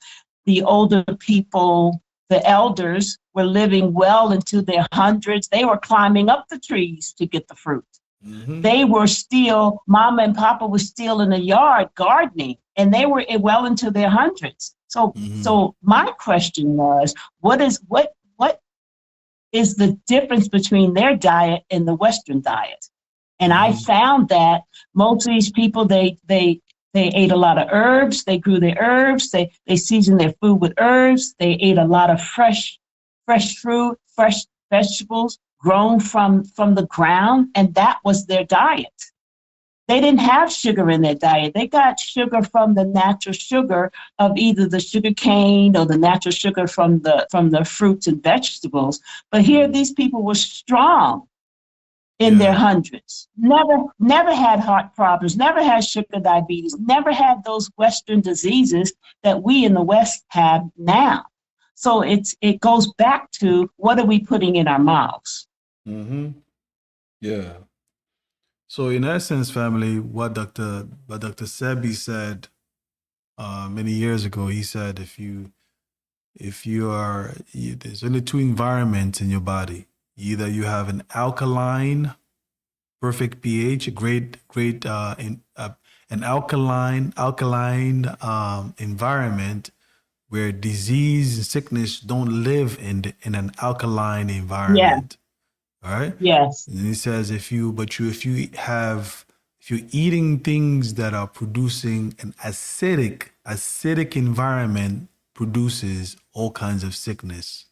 the older people, the elders, were living well into their hundreds. They were climbing up the trees to get the fruit. Mm-hmm. They were still, Mama and Papa was still in the yard gardening, and they were well into their hundreds. So, Mm-hmm. so my question was, what is the difference between their diet and the Western diet? And I Mm-hmm. found that most of these people, they ate a lot of herbs. They grew their herbs. They seasoned their food with herbs. They ate a lot of fresh fruit, fresh vegetables grown from the ground, and that was their diet. They didn't have sugar in their diet. They got sugar from the natural sugar of either the sugar cane or the natural sugar from the fruits and vegetables. But here, Mm-hmm. these people were strong in their Yeah. hundreds. Never had heart problems. Never had sugar diabetes. Never had those Western diseases that we in the West have now. So it goes back to what are we putting in our mouths? Mm-hmm. Yeah. So in essence, family, what Dr. Sebi said many years ago, he said there's only two environments in your body. Either you have an alkaline, perfect pH, a great an alkaline environment where disease and sickness don't live in an alkaline Yeah, environment. All right. yes. And he says if you're eating things that are producing an acidic environment produces all kinds of sickness.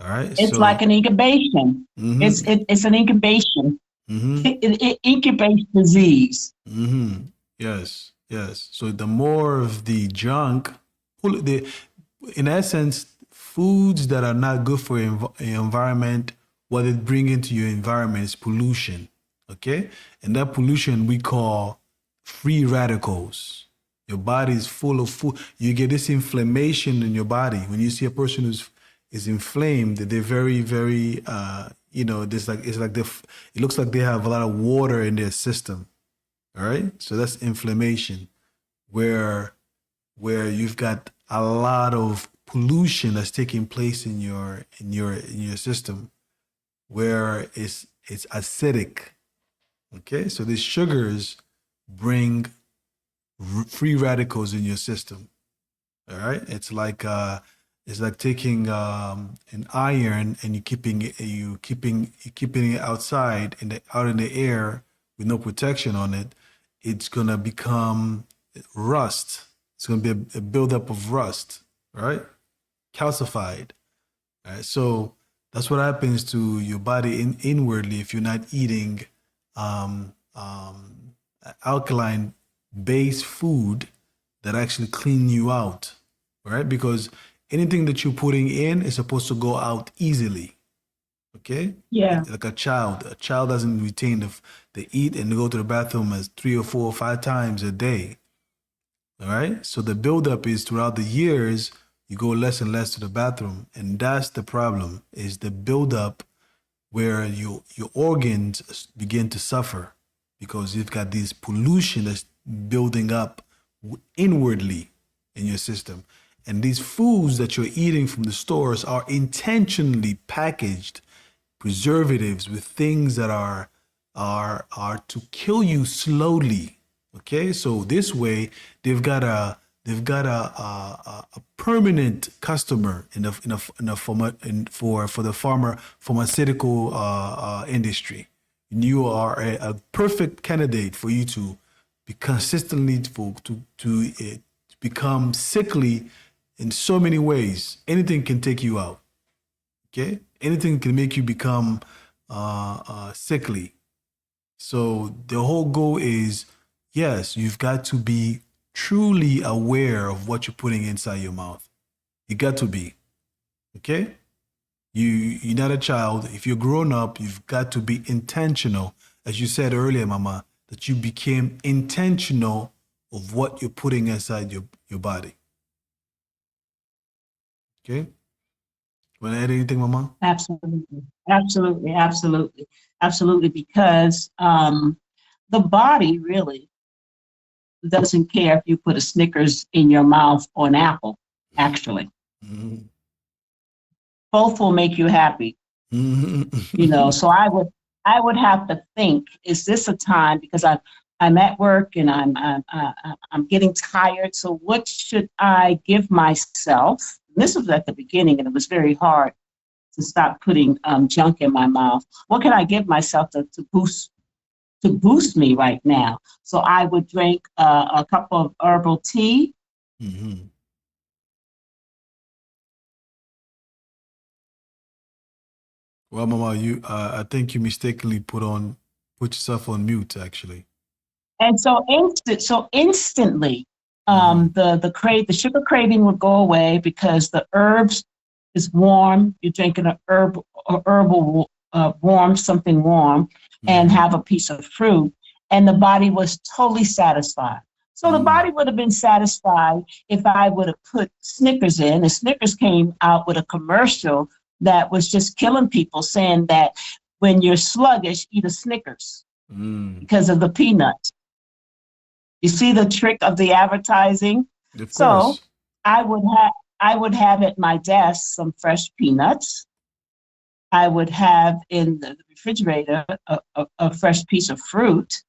All right. It's So like an incubation. mm-hmm, It's an incubation. mm-hmm, It incubates disease. mm-hmm. Yes, yes. So the more of the junk, in essence, foods that are not good for your environment, what it bring into your environment is pollution. Okay, and that pollution we call free radicals. Your body is full of food. You get this inflammation in your body when you see a person who's is inflamed. They're very, very, there's like it looks like they have a lot of water in their system. All right, so that's inflammation, where you've got a lot of pollution that's taking place in your system, where it's acidic. Okay, so these sugars bring free radicals in your system. All right, it's like taking an iron and you keeping it outside out in the air with no protection on it. It's gonna become rust. It's gonna be a buildup of rust, right? Calcified. Right? So that's what happens to your body inwardly if you're not eating alkaline based food that actually clean you out, right? Because anything that you're putting in is supposed to go out easily. Okay, Yeah. like a child doesn't retain the eat and go to the bathroom as 3 or 4 or 5 times a day. All right. So the buildup is throughout the years, you go less and less to the bathroom. And that's the problem, is the buildup where your organs begin to suffer because you've got this pollution that's building up inwardly in your system. And these foods that you're eating from the stores are intentionally packaged preservatives with things that are to kill you slowly. Okay, so this way they've got a permanent customer for the pharmaceutical industry. And you are a perfect candidate for you to be consistently to become sickly in so many ways. Anything can take you out. Okay, anything can make you become sickly. So the whole goal is, yes, you've got to be truly aware of what you're putting inside your mouth. You got to be, okay? You're not a child. If you're grown up, you've got to be intentional. As you said earlier, Mama, that you became intentional of what you're putting inside your body. Okay? Want to add anything, Mama? Absolutely, absolutely, absolutely, absolutely. Because the body really doesn't care if you put a Snickers in your mouth or an apple. Actually, Mm-hmm. both will make you happy. You know, so I would have to think: is this a time, because I'm at work and I'm getting tired. So what should I give myself? This was at the beginning, and it was very hard to stop putting junk in my mouth. What can I give myself to boost me right now? So I would drink a cup of herbal tea. Mm-hmm. Well, Mama, I think you mistakenly put yourself on mute, actually. And so instantly, Mm-hmm. the sugar craving would go away because the herbs is warm. You're drinking a herbal warm, something warm, and Mm-hmm. have a piece of fruit, and the body was totally satisfied. So the Mm-hmm. body would have been satisfied if I would have put Snickers in. And Snickers came out with a commercial that was just killing people, saying that when you're sluggish, eat a Snickers Mm. because of the peanuts. You see the trick of the advertising? Of So course. I would have I would have at my desk some fresh peanuts. I would have in the refrigerator a fresh piece of fruit,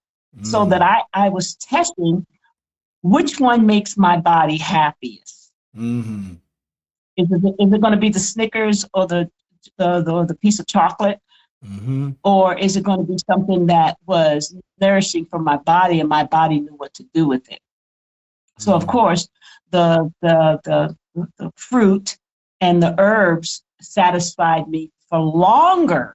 so that Mm-hmm. I was testing which one makes my body happiest. Mm-hmm. Is it going to be the Snickers or the piece of chocolate? Mm-hmm. Or is it going to be something that was nourishing for my body and my body knew what to do with it? So of Mm-hmm. course, the fruit and the herbs satisfied me for longer.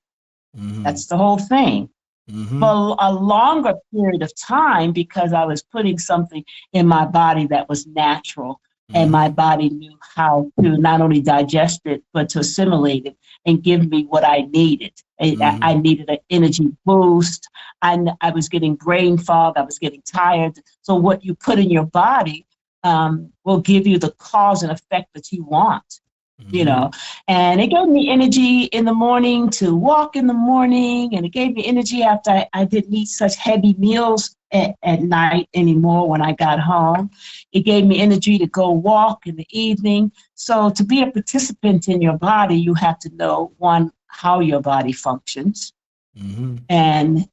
Mm-hmm. That's the whole thing. Mm-hmm. For a longer period of time, because I was putting something in my body that was natural, and my Mm-hmm. body knew how to not only digest it but to assimilate it and give me what I needed. I Mm-hmm. needed an energy boost. I was getting brain fog. I was getting tired. So what you put in your body will give you the cause and effect that you want. you Mm-hmm. know and it gave me energy in the morning to walk in the morning, and it gave me energy after I didn't eat such heavy meals at night anymore when I got home. It gave me energy to go walk in the evening. So to be a participant in your body, you have to know, one, how your body functions, Mm-hmm. and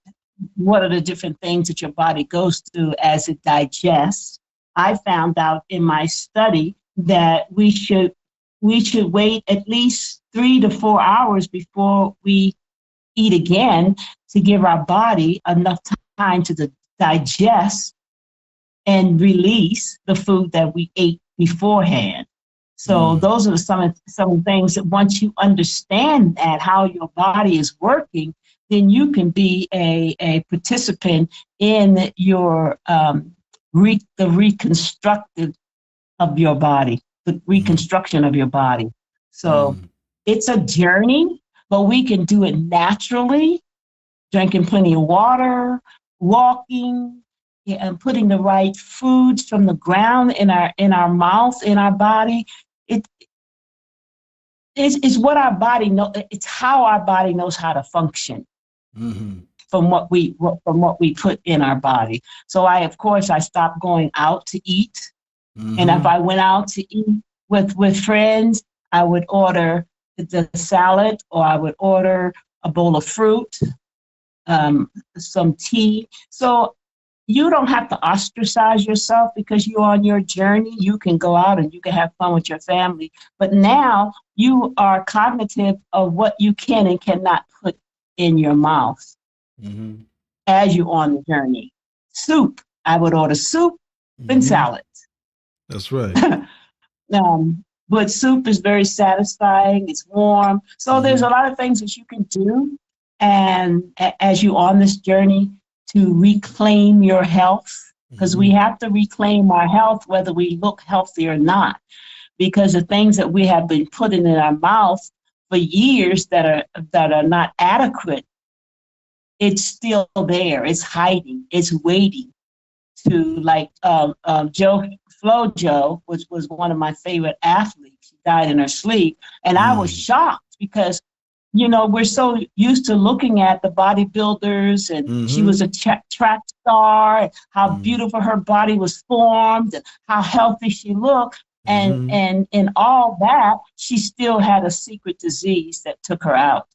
what are the different things that your body goes through as it digests. I found out in my study that we should wait at least 3 to 4 hours before we eat again, to give our body enough time to digest and release the food that we ate beforehand. So Mm-hmm. those are some things that, once you understand that how your body is working, then you can be a participant in your the reconstructive of your body, the Mm-hmm. reconstruction of your body. So Mm-hmm. it's a journey, but we can do it naturally, drinking plenty of water, walking, yeah, and putting the right foods from the ground in our mouth, in our body. It is what our body know. It's how our body knows how to function Mm-hmm. from what we put in our body. So of course I stopped going out to eat, and if Mm-hmm. I went out to eat with friends, I would order the salad, or I would order a bowl of fruit, some tea. So you don't have to ostracize yourself because you're on your journey. You can go out and you can have fun with your family. But now you are cognitive of what you can and cannot put in your mouth Mm-hmm. as you're on the journey. Soup, I would order soup and Mm-hmm. salad. That's right. But soup is very satisfying. It's warm. So there's Mm-hmm. a lot of things that you can do. And as you on this journey, to reclaim your health, because we Mm-hmm. have to reclaim our health whether we look healthy or not, because the things that we have been putting in our mouth for years that are not adequate, it's still there, it's hiding, it's waiting to, like, Joe Flojo, which was one of my favorite athletes. She died in her sleep. And I was shocked because, we're so used to looking at the bodybuilders, and she was Mm-hmm. a track star, how Mm-hmm. beautiful her body was formed, and how healthy she looked. And, Mm-hmm. and in all that, she still had a secret disease that took her out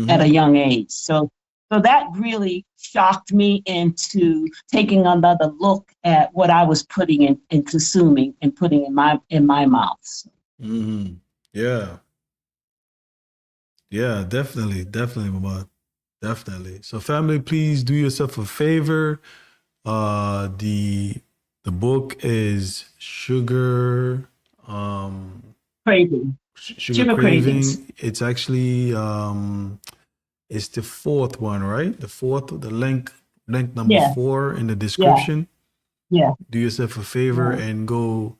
at a Mm-hmm. young age. So that really shocked me into taking another look at what I was putting in and consuming and putting in my mouth. Mm-hmm. Yeah. Yeah, definitely. Definitely, Mama. Definitely. So family, please do yourself a favor. The book is Crazy. Sugar Sugar cravings. Craving. It's actually it's the fourth one, right? The fourth, the link number Yeah, 4 in the yeah, description. yeah, Do yourself a favor yeah. and go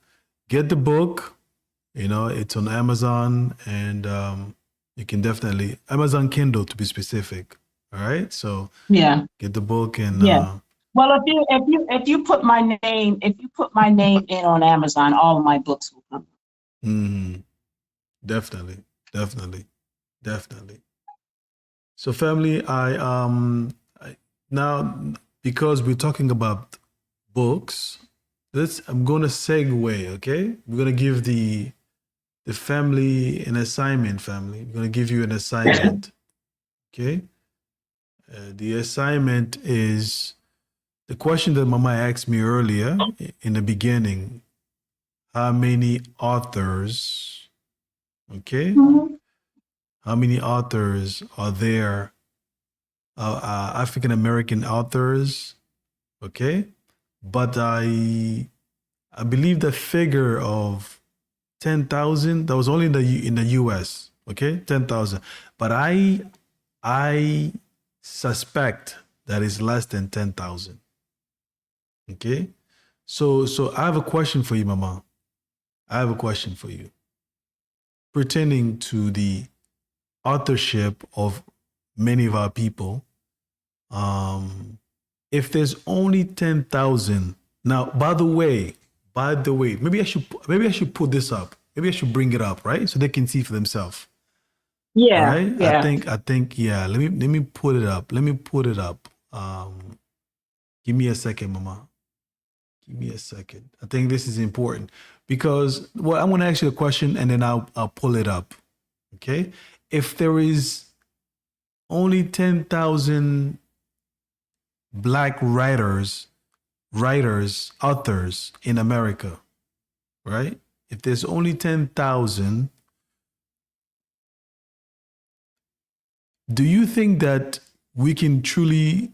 get the book. It's on Amazon, and you can definitely Amazon Kindle to be specific. All right, so Yeah, get the book and yeah. Well, if you put my name in on Amazon, all of my books will come. mhm, definitely, definitely, definitely. So family, now, because we're talking about books, I'm gonna segue. Okay, we're gonna give the family an assignment. Family, we're gonna give you an assignment. Okay, the assignment is the question that Mama asked me earlier in the beginning. How many authors? Okay, Mhm. how many authors are there? African American authors. Okay, but I believe the figure of 10,000, that was only in the US. Okay, 10,000, but I suspect that is less than 10,000. Okay, so I have a question for you, Mama. I have a question for you pertaining to the authorship of many of our people. Um, if there's only 10,000, now, by the way, maybe I should put this up. Maybe I should bring it up, right? So they can see for themselves. All Yeah, right. I yeah. think, I think, yeah. Let me put it up. Let me put it up. Give me a second, Mama. Give me a second. I think this is important because, well, I'm going to ask you a question and then I'll pull it up. Okay. If there is only 10,000 black authors in America, right? If there's only 10,000, do you think that we can truly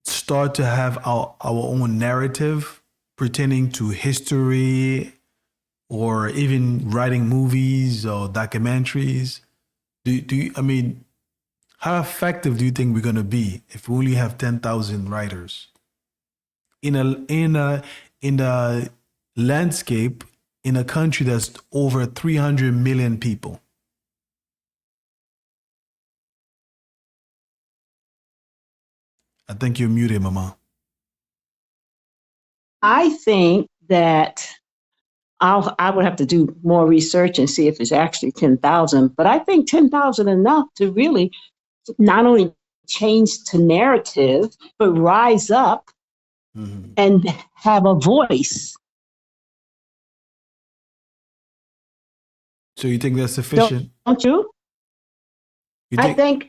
start to have our own narrative pertaining to history or even writing movies or documentaries? I mean, how effective do you think we're going to be if we only have 10,000 writers in a landscape in a country that's over 300 million people? I think you're muted, Mama. I think that I would have to do more research and see if it's actually 10,000, but I think 10,000 enough to really not only change the narrative, but rise up Mhm. and have a voice. So you think that's Don't, sufficient? don't you? You I think?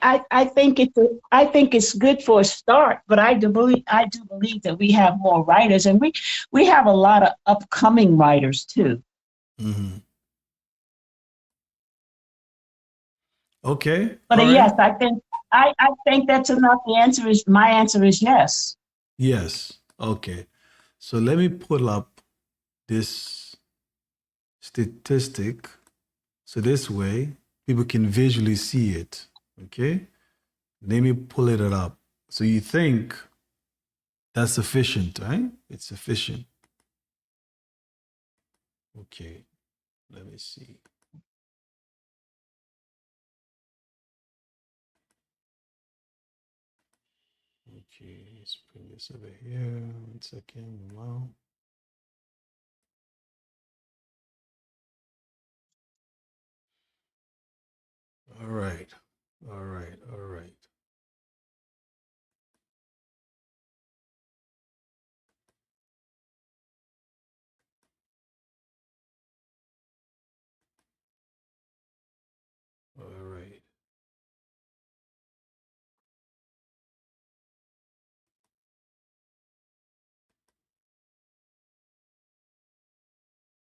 think it's good for a start, but I do believe that we have more writers, and we have a lot of upcoming writers too. Mhm. Okay. But All yes, right. I think that's enough. My answer is yes. Yes. Okay. So let me pull up this statistic so this way people can visually see it. Okay. Let me pull it up. So you think that's sufficient, right? It's sufficient. Okay, let me see. Okay, let's bring this over here. 1 second. Wow. All right. All right. All right. All right.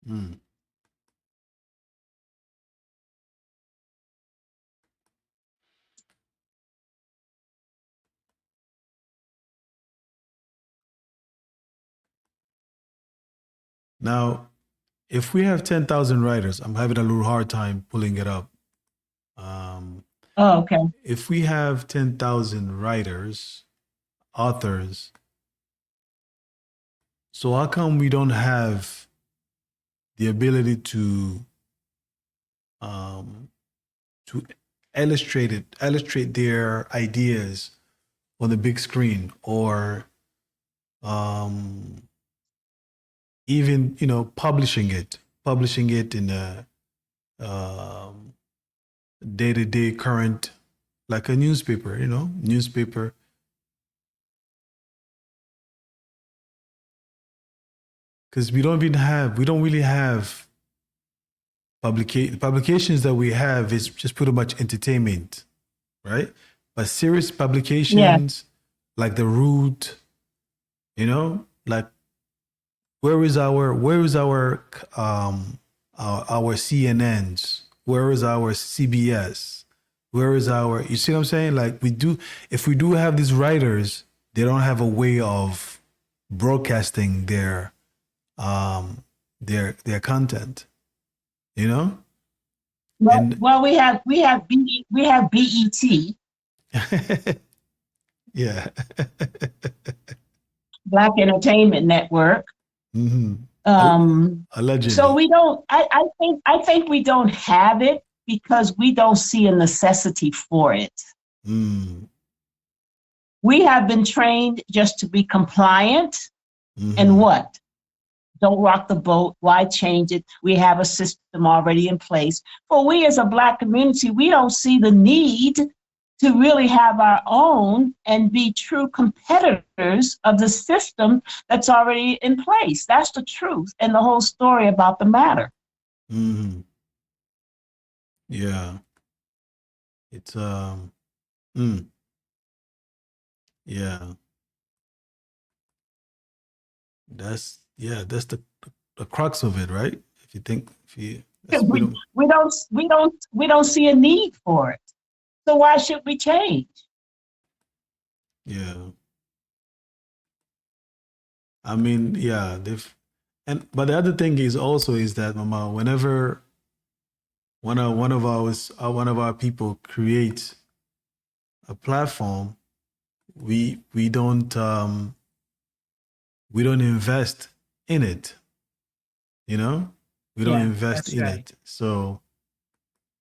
Hmm. Now, if we have 10,000 writers, I'm having a little hard time pulling it up. Oh, okay. If we have 10,000 writers, authors, so how come we don't have the ability um, to illustrate their ideas on the big screen, or even publishing it in a day-to-day current, like a newspaper. Because we don't really have publications that we have is just pretty much entertainment, right? But serious Yeah. publications like The Root, like where is our CNNs? Where is our CBS? Where is our, you see what I'm saying? Like if we do have these writers, they don't have a way of broadcasting their content, you know? And Well, we have BET, yeah. Black Entertainment Network. Hmm. So Allegedly. we don't. I think we don't have it because we don't see a necessity for it. Mm. We have been trained just to be compliant, and Hmm. what? Don't rock the boat. Why change it? We have a system already in place. For we as a Black community, we don't see the need to really have our own and be true competitors of the system that's already in place. That's the truth and the whole story about the matter. Hmm. Yeah. It's mm, yeah. That's the crux of it, right? If you think, if you that's we We, don't we don't see a need for it. So why should we change? yeah. I mean, yeah, but the other thing is also is that, Mama, whenever one of our people creates a platform, we don't invest in it, you know? We don't Yeah, invest that's in right. it. So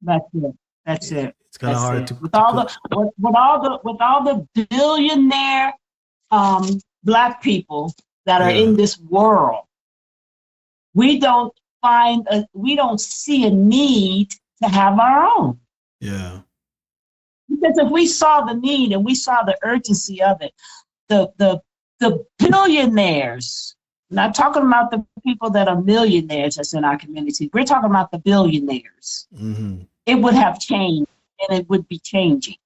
That's it. That's it. it's kind of That's hard it. With to all put. the with all the billionaire Black people that are Yeah. in this world, we don't we don't see a need to have our own. Yeah. Because if we saw the need and we saw the urgency of it, the the the billionaires, not talking about the people that are millionaires that's in our community, we're talking about the billionaires. Hmm. It would have changed and it would be changing.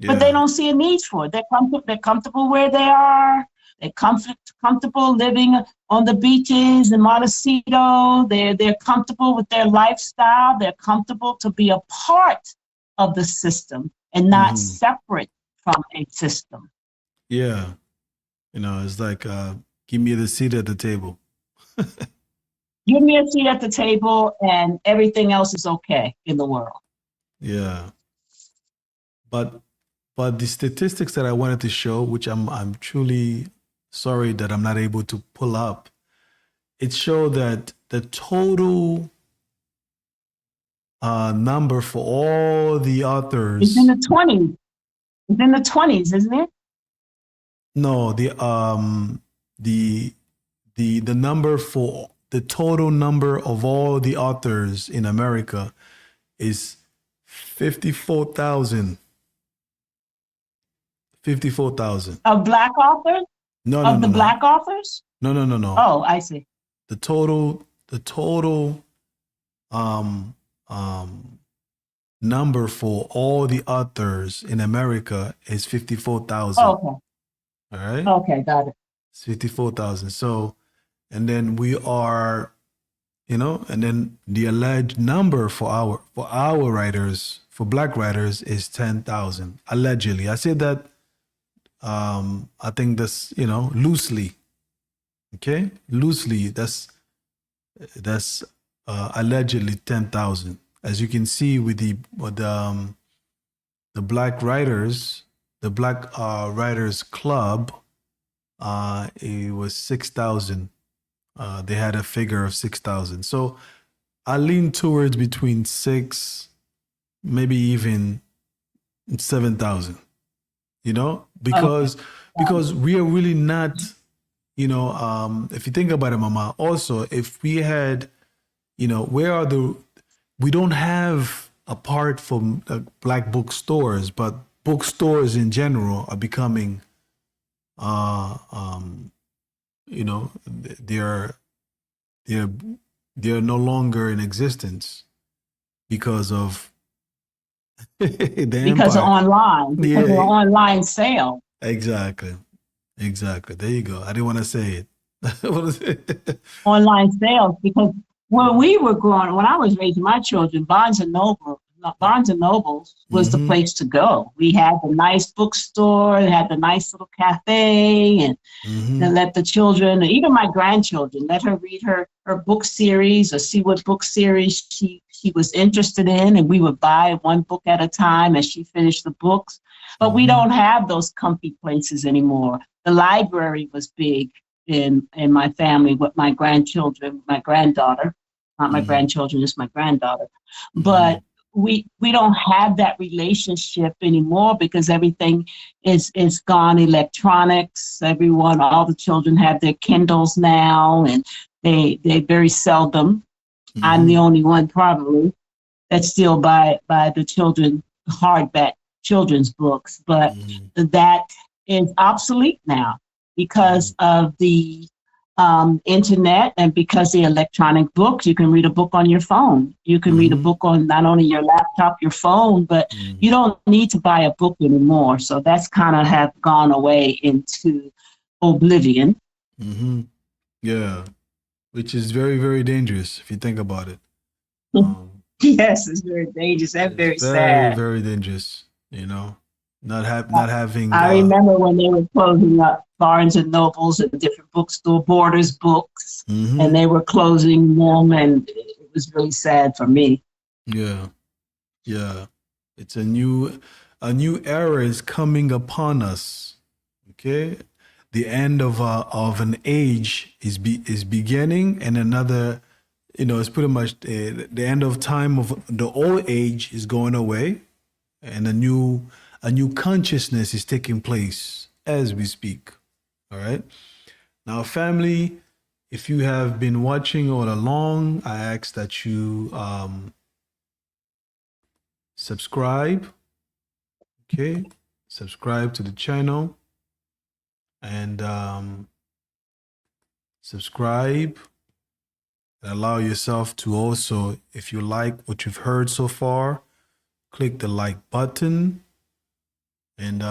But they Yeah. don't see a need for it. They're comfortable where they are. They're comfortable living on the beaches in Montecito. They're comfortable with their lifestyle. They're comfortable to be a part of the system and not Hmm. separate from a system. Yeah. It's like, give me the seat at the table. Give me a seat at the table and everything else is okay in the world. Yeah. But But the statistics that I wanted to show, which I'm truly sorry that I'm not able to pull up, it showed that the total number for all the It's in authors. the 20s. It's in the 20s, isn't it? No, the the number for the total number of all the authors in America is 54,000. 54,000. Of Black authors? No, no, Of no, the no. Black authors? No, no, no, no. Oh, I see. The total um um number for all the authors in America is 54,000. Okay. All right? Okay, got it. It's 54,000. So, and then we are, and then the alleged number for our writers, for Black writers, is 10,000 allegedly. I said that I think that's, loosely. Okay? Loosely, that's allegedly 10,000. As you can see with the Black writers, the Black Writers Club, it was 6,000. They had a figure of 6,000. So I lean towards between six, maybe even 7,000. Because Okay. because we are really not, if you think about it, Mama. Also, if we had, where are we don't have, apart from Black bookstores, but bookstores in general are becoming, uh, um, they're they're they're no longer in existence because of the Because of empire. online, because of Yeah, online sale. exactly. Exactly. There you go. I didn't want to say it. I want to say it. Online sales because when we were growing, when I was raising my children, Barnes and Nobles was the Mm-hmm. place to go. We had the nice bookstore, it had the nice little cafe, and Mm-hmm. then let the children, even my grandchildren, let her read her book series or see what book series she was interested in, and we would buy one book at a time as she finished the books. But we Mm-hmm. don't have those comfy places anymore. The library was big in my family with my grandchildren, my granddaughter, not my Mm-hmm. grandchildren, just my granddaughter. Mm-hmm. But we don't have that relationship anymore because everything is gone electronics. Everyone, all the children have their Kindles now, and they very seldom. I'm Mm-hmm. the only one probably that still buy the children hardback children's books, but that is obsolete now Mm-hmm. because of the internet and because the electronic books. You can read a book on your phone. You can read a Mm-hmm. book on not only your laptop, your phone, but you don't need to buy a book anymore. So that's kind of have gone away into oblivion. Mm-hmm. Yeah, which is very, very dangerous if you think about it. Um, Yes, it's very dangerous and it's very very, sad. very dangerous. Not having. I remember when they were closing up Barnes and Nobles and different bookstore, Borders books, and Mm-hmm. they were closing them, and it was really sad for me. Yeah, yeah. It's a new era is coming upon us. Okay, the end of an age is beginning, and another, it's pretty much the end of time of the old age is going away, and a new consciousness is taking place as we speak. All right. Now, family, if you have been watching all along, I ask that you subscribe. Okay, subscribe to the channel and subscribe. And allow yourself to also, if you like what you've heard so far, click the like button and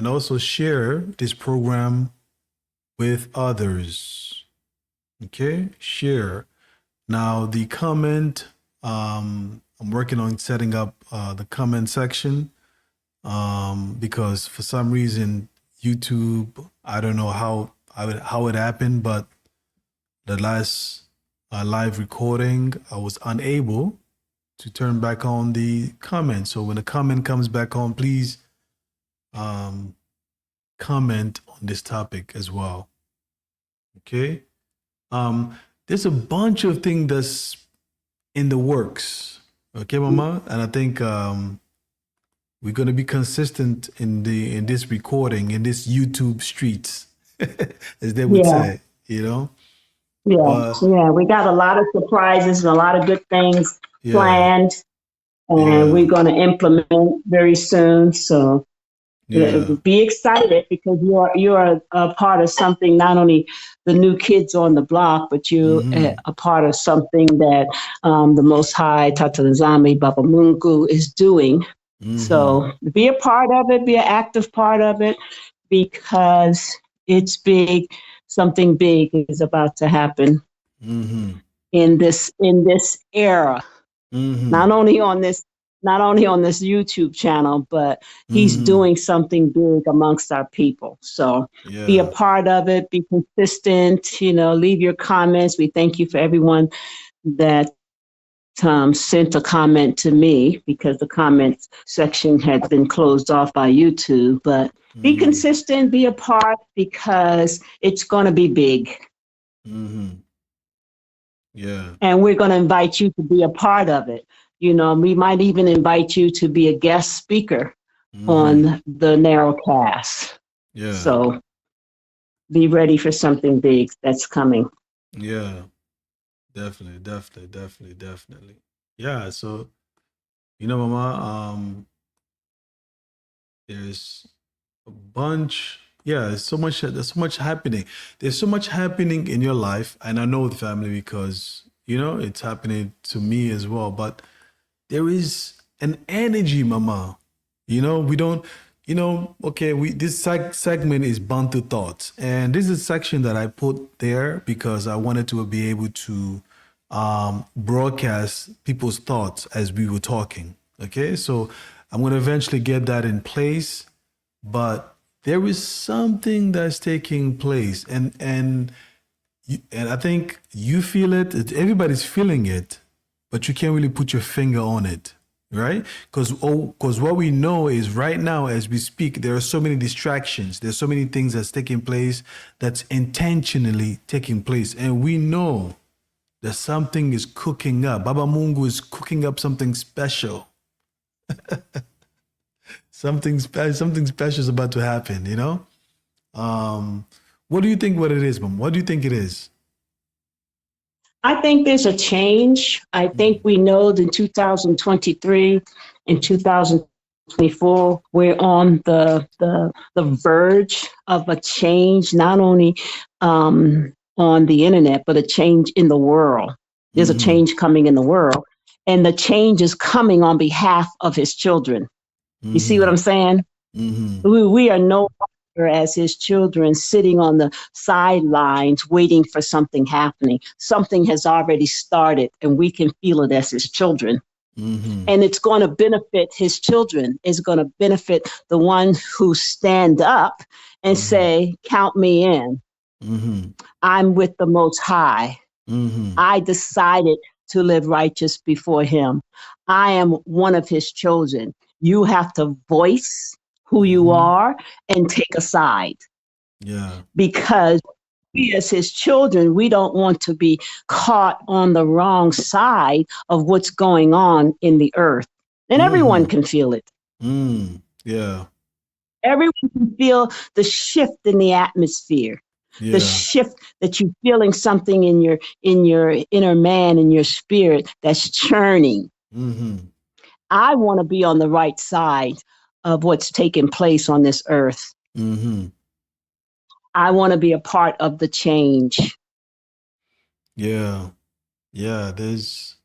also share this program with others. Okay, share. Now the comment, I'm working on setting up the comment section because for some reason YouTube, I don't know how it happened, but the last live recording, I was unable to turn back on the comment. So when the comment comes back on, please um, comment on this topic as well. Okay. There's a bunch of things that's in the works. Okay, Mama, and I think we're gonna be consistent in this recording in this YouTube streets, as they would Yeah, say. You know, yeah, but yeah. We got a lot of surprises and a lot of good things yeah, planned, and yeah, we're going to implement very soon. So yeah. be excited because you are a part of something. Not only the new kids on the block, but you Mm-hmm. a part of something that the Most High Tata Nzambi Baba Mungu is doing. Mm-hmm. So be a part of it. Be an active part of it because it's big. Something big is about to happen Mm-hmm. in this era. Mm-hmm. Not only on this not only on this YouTube channel, but he's Mm-hmm. doing something big amongst our people. So be a Yeah. part of it, be consistent, leave your comments. We thank you for everyone that sent a comment to me because the comments section had been closed off by YouTube. But be Mm-hmm. consistent, be a part because it's going to be big. Mm-hmm. Yeah. And we're going to invite you to be a part of it. We might even invite you to be a guest speaker Mm-hmm. on the Narrowcast. Yeah. So be ready for something big that's coming. Yeah. Definitely. Definitely. Definitely. Definitely. Yeah. So Mama, there's a bunch. Yeah, there's so much happening. There's so much happening in your life, and I know the family because it's happening to me as well. But there is an energy, Mama. We don't. Okay. We this segment is Bantu thoughts, and this is a section that I put there because I wanted to be able to broadcast people's thoughts as we were talking. Okay, so I'm going to eventually get that in place, but there is something that's taking place, and I think you feel it. Everybody's feeling it, but you can't really put your finger on it, right? Because what we know is right now as we speak, there are so many distractions. There's so many things that's taking place that's intentionally taking place, and we know that something is cooking up. Baba Mungu is cooking up something special. Something special is about to happen. What do you think what it is, Mom? What do you think it is? I think there's a change. I think we know that in 2023 and 2024, we're on the verge of a change, not only on the internet, but a change in the world. There's a Mm-hmm. change coming in the world, and the change is coming on behalf of his children. You see what Mm-hmm. I'm saying? Mm-hmm. We are no longer as his children sitting on the sidelines waiting for something happening. Something has already started, and we can feel it as his children. Mm-hmm. And it's going to benefit his children. It's going to benefit the ones who stand up and Mm-hmm. say, "Count me in. Mm-hmm. I'm with the Most High. Mm-hmm. I decided to live righteous before him. I am one of his children." You have to voice who you Mm-hmm. are and take a side Yeah. because we, as his children, we don't want to be caught on the wrong side of what's going on in the earth. And everyone Mm-hmm. can feel it. Mm. Yeah. Everyone can feel the shift in the atmosphere, the Yeah. shift that you're feeling something in your inner man, in your spirit that's churning. Mm-hmm. I want to be on the right side of what's taking place on this earth. Mm-hmm. I want to be a part of the change. Yeah. Yeah. There's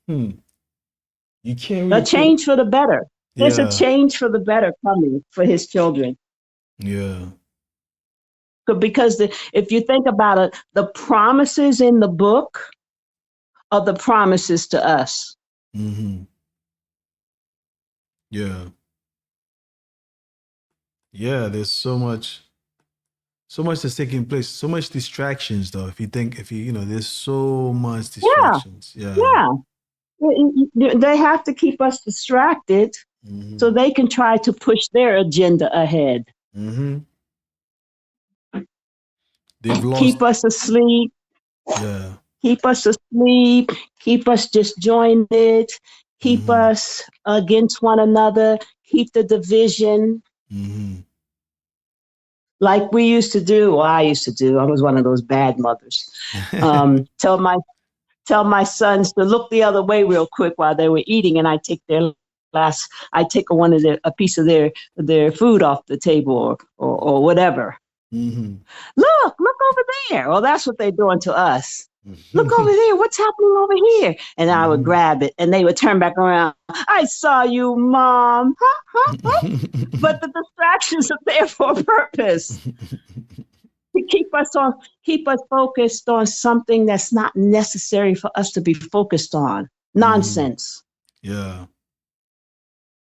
hmm. You can't A really put change for the better. There's a yeah. change for the better coming for his children. Yeah. Because if you think about it, the promises in the book are the promises to us. Mm-hmm. Yeah. Yeah. There's so much that's taking place, so much distractions though. If you there's so much Yeah, distractions. Yeah. yeah. They have to keep us distracted. so they can try to push their agenda ahead. They've lost. Keep us asleep. Yeah. Keep us asleep. Keep us disjointed. Keep us against one another. Keep the division. Like we used to do, or I used to do. I was one of those bad mothers. Tell my sons to look the other way real quick while they were eating, and I take a piece of their food off the table or whatever. Look over there. Well, that's what they're doing to us. Look over there. What's happening over here? And I would grab it, and they would turn back around. I saw you, Mom. But the distractions are there for a purpose. To keep us focused on something that's not necessary for us to be focused on. Nonsense. Yeah.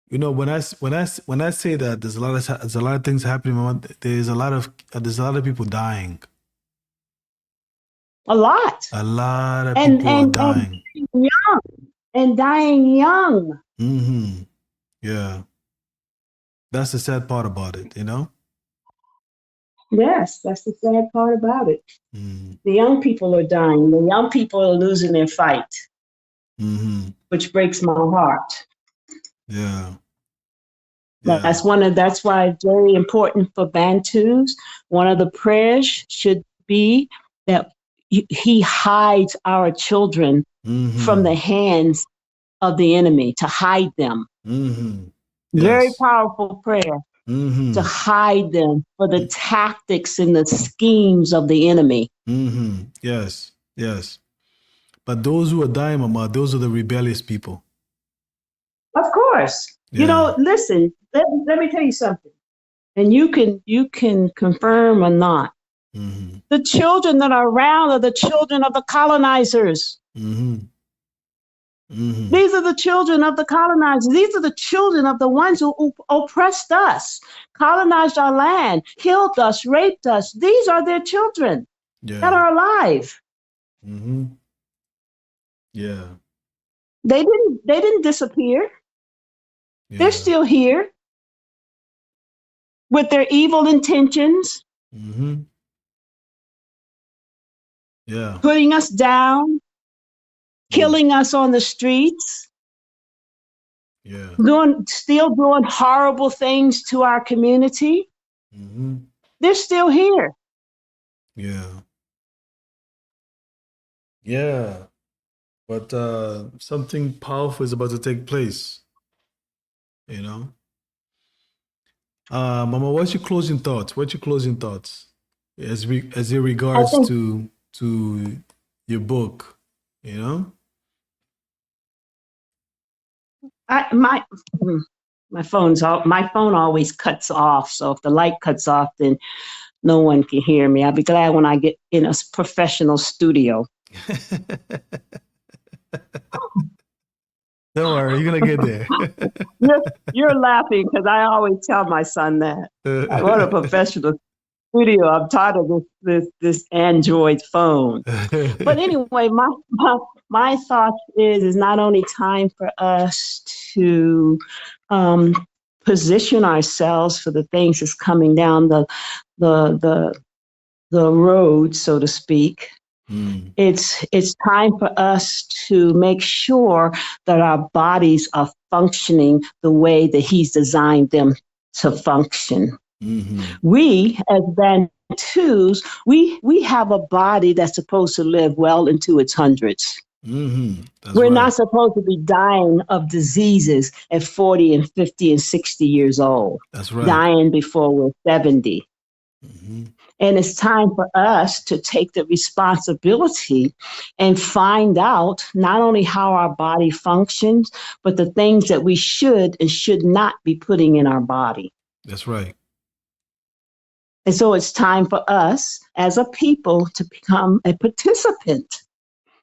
You know, when I say that there's a lot of things happening, there's a lot of people dying. A lot of people are dying. And dying young. Yeah. That's the sad part about it, you know? Yes, that's the sad part about it. The young people are dying. The young people are losing their fight, which breaks my heart. Yeah. That's why it's very important for Bantus. One of the prayers should be that he hides our children from the hands of the enemy, to hide them. Very powerful prayer. To hide them for the tactics and the schemes of the enemy. Yes. But those who are dying, Mama, those are the rebellious people. Of course. Yeah. You know, listen, let me tell you something. And you can confirm or not. The children that are around are the children of the colonizers. These are the children of the colonizers. These are the children of the ones who oppressed us, colonized our land, killed us, raped us. These are their children that are alive. Yeah. They didn't disappear. Yeah. They're still here with their evil intentions. Yeah. Putting us down, killing us on the streets. Yeah. Still doing horrible things to our community. They're still here. Yeah. Yeah. But something powerful is about to take place. You know? Mama, what's your closing thoughts? As it regards to your book, you know? My phone always cuts off. So if the light cuts off, then no one can hear me. I'll be glad when I get in a professional studio. Don't worry, you're gonna get there. You're laughing because I always tell my son that I want a professional studio. I'm tired of this Android phone. But anyway, my thought is not only time for us to position ourselves for the things that's coming down the road, so to speak. It's time for us to make sure that our bodies are functioning the way that he's designed them to function. We, as Bantus, we have a body that's supposed to live well into its hundreds. We're not supposed to be dying of diseases at 40 and 50 and 60 years old. That's right. Dying before we're 70. And it's time for us to take the responsibility and find out not only how our body functions, but the things that we should and should not be putting in our body. That's right. And so it's time for us as a people to become a participant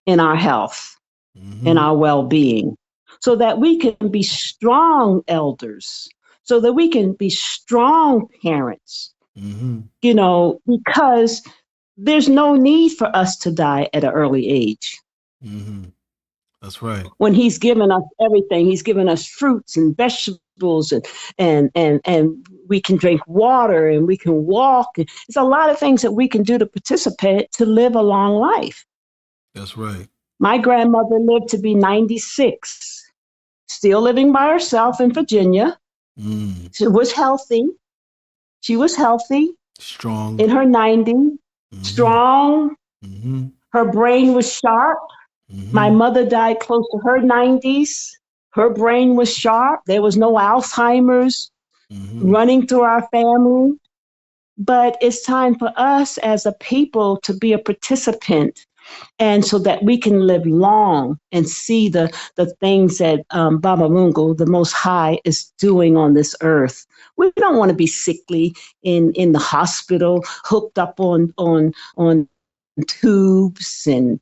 in our health, in our well-being, so that we can be strong elders, so that we can be strong parents. You know, because there's no need for us to die at an early age. That's right. When he's given us everything, he's given us fruits and vegetables vegetables and we can drink water and we can walk. It's a lot of things that we can do to participate to live a long life. That's right. My grandmother lived to be 96, still living by herself in Virginia. She was healthy. She was healthy. Strong. In her 90s, strong. Her brain was sharp. My mother died close to her 90s. Her brain was sharp. There was no Alzheimer's running through our family. But it's time for us as a people to be a participant, and so that we can live long and see the things that Baba Mungo, the Most High, is doing on this earth. We don't want to be sickly in the hospital, hooked up on tubes and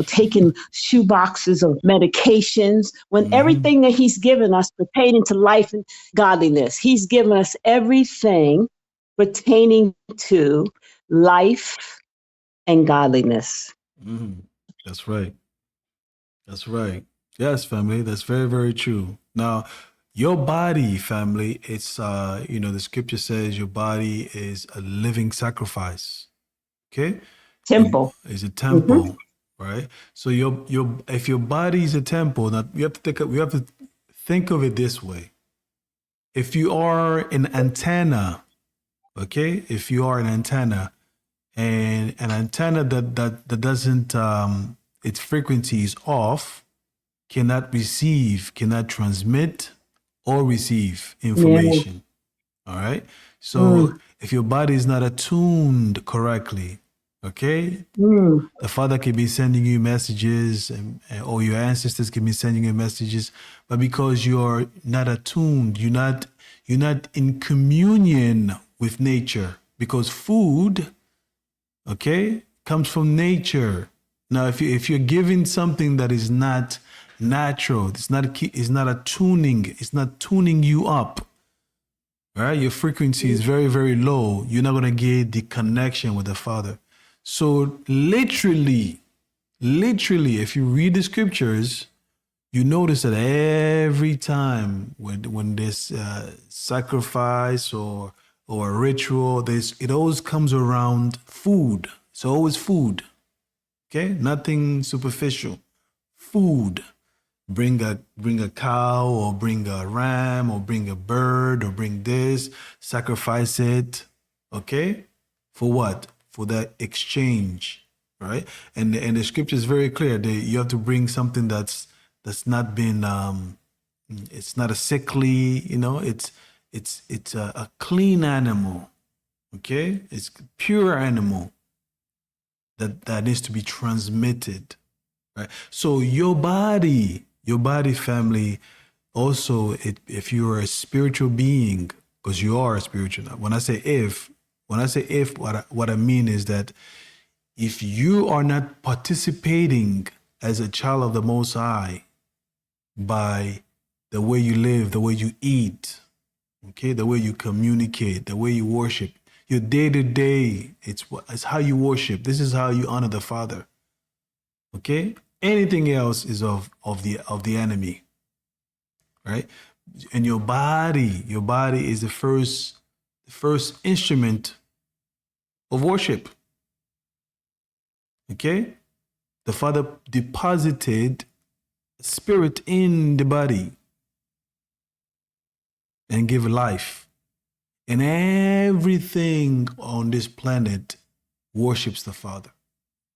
taking shoe boxes of medications when everything that he's given us pertaining to life and godliness, he's given us everything pertaining to life and godliness. That's right. That's right. Yes, family. That's very, very true. Now, your body, family, it's the scripture says your body is a living sacrifice. Okay? Temple. It's a temple, right? So if your body is a temple, now we have to think of it this way. If you are an antenna, okay? If you are an antenna, and an antenna that doesn't its frequency is off, cannot transmit or receive information. All right. So if your body is not attuned correctly, okay, the Father can be sending you messages, or your ancestors can be sending you messages, but because you're not attuned, you're not in communion with nature, because food, okay, comes from nature. Now, if you're giving something that is not natural, it's not tuning you up, right? Your frequency is very, very low. You're not gonna get the connection with the Father. So literally, if you read the scriptures, you notice that every time when there's sacrifice or a ritual, it always comes around food. It's always food. Okay, nothing superficial. Food. Bring a cow, or bring a ram, or bring a bird, or bring this, sacrifice it. Okay? For what? For that exchange, right? And the scripture is very clear that you have to bring something that's not been it's not a sickly, it's a clean animal. Okay? It's pure animal that needs to be transmitted. Right? So your body family, also, if you're a spiritual being, because you are a spiritual. When I say if, what I mean is that if you are not participating as a child of the Most High by the way you live, the way you eat, okay, the way you communicate, the way you worship, your day-to-day, it's how you worship. This is how you honor the Father. Okay? Anything else is of the enemy. Right? And your body is the first instrument of worship. Okay? The Father deposited spirit in the body and gave life. And everything on this planet worships the Father.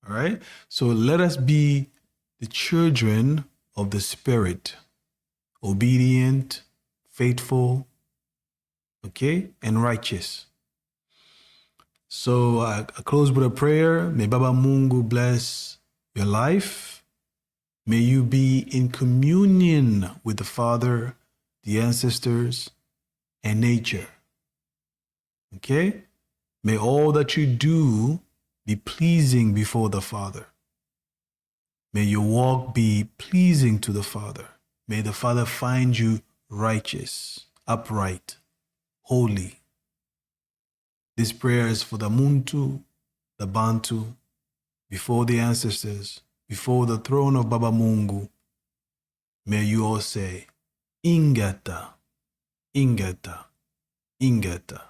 All right? So let us be the children of the Spirit, obedient, faithful, okay, and righteous. So I close with a prayer. May Baba Mungu bless your life. May you be in communion with the Father, the ancestors, and nature. Okay? May all that you do be pleasing before the Father. May your walk be pleasing to the Father. May the Father find you righteous, upright, holy. This prayer is for the Muntu, the Bantu, before the ancestors, before the throne of Baba Mungu. May you all say, Ingeta. Ingeta. Ingeta.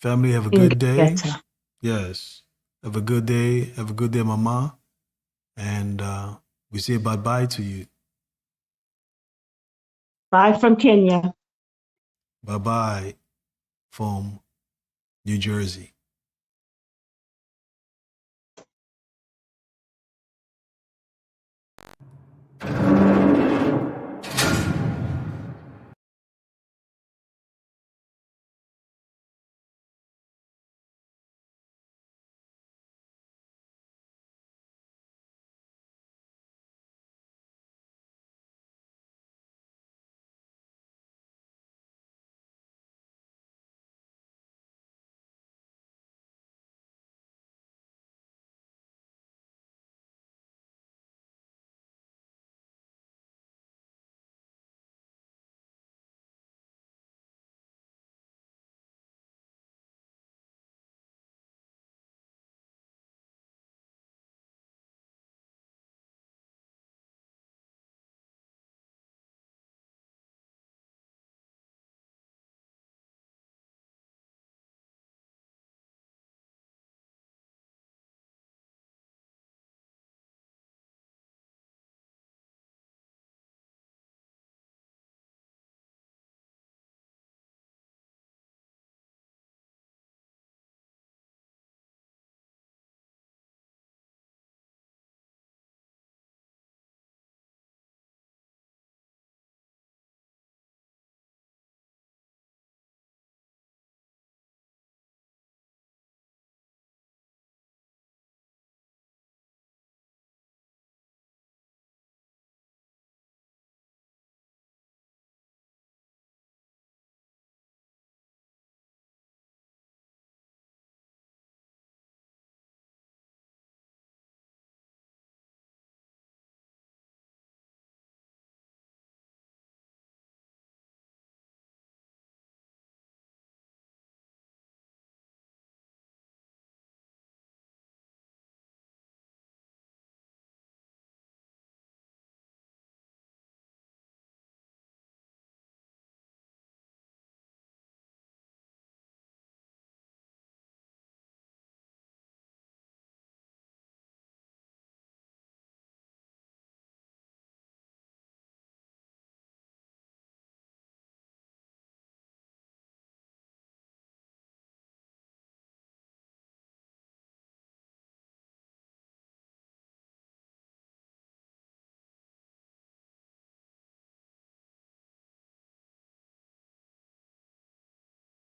Family, have a good day. Ingeta. Yes. Have a good day. Have a good day, Mama. And we say bye-bye to you. Bye from Kenya. Bye-bye from New Jersey.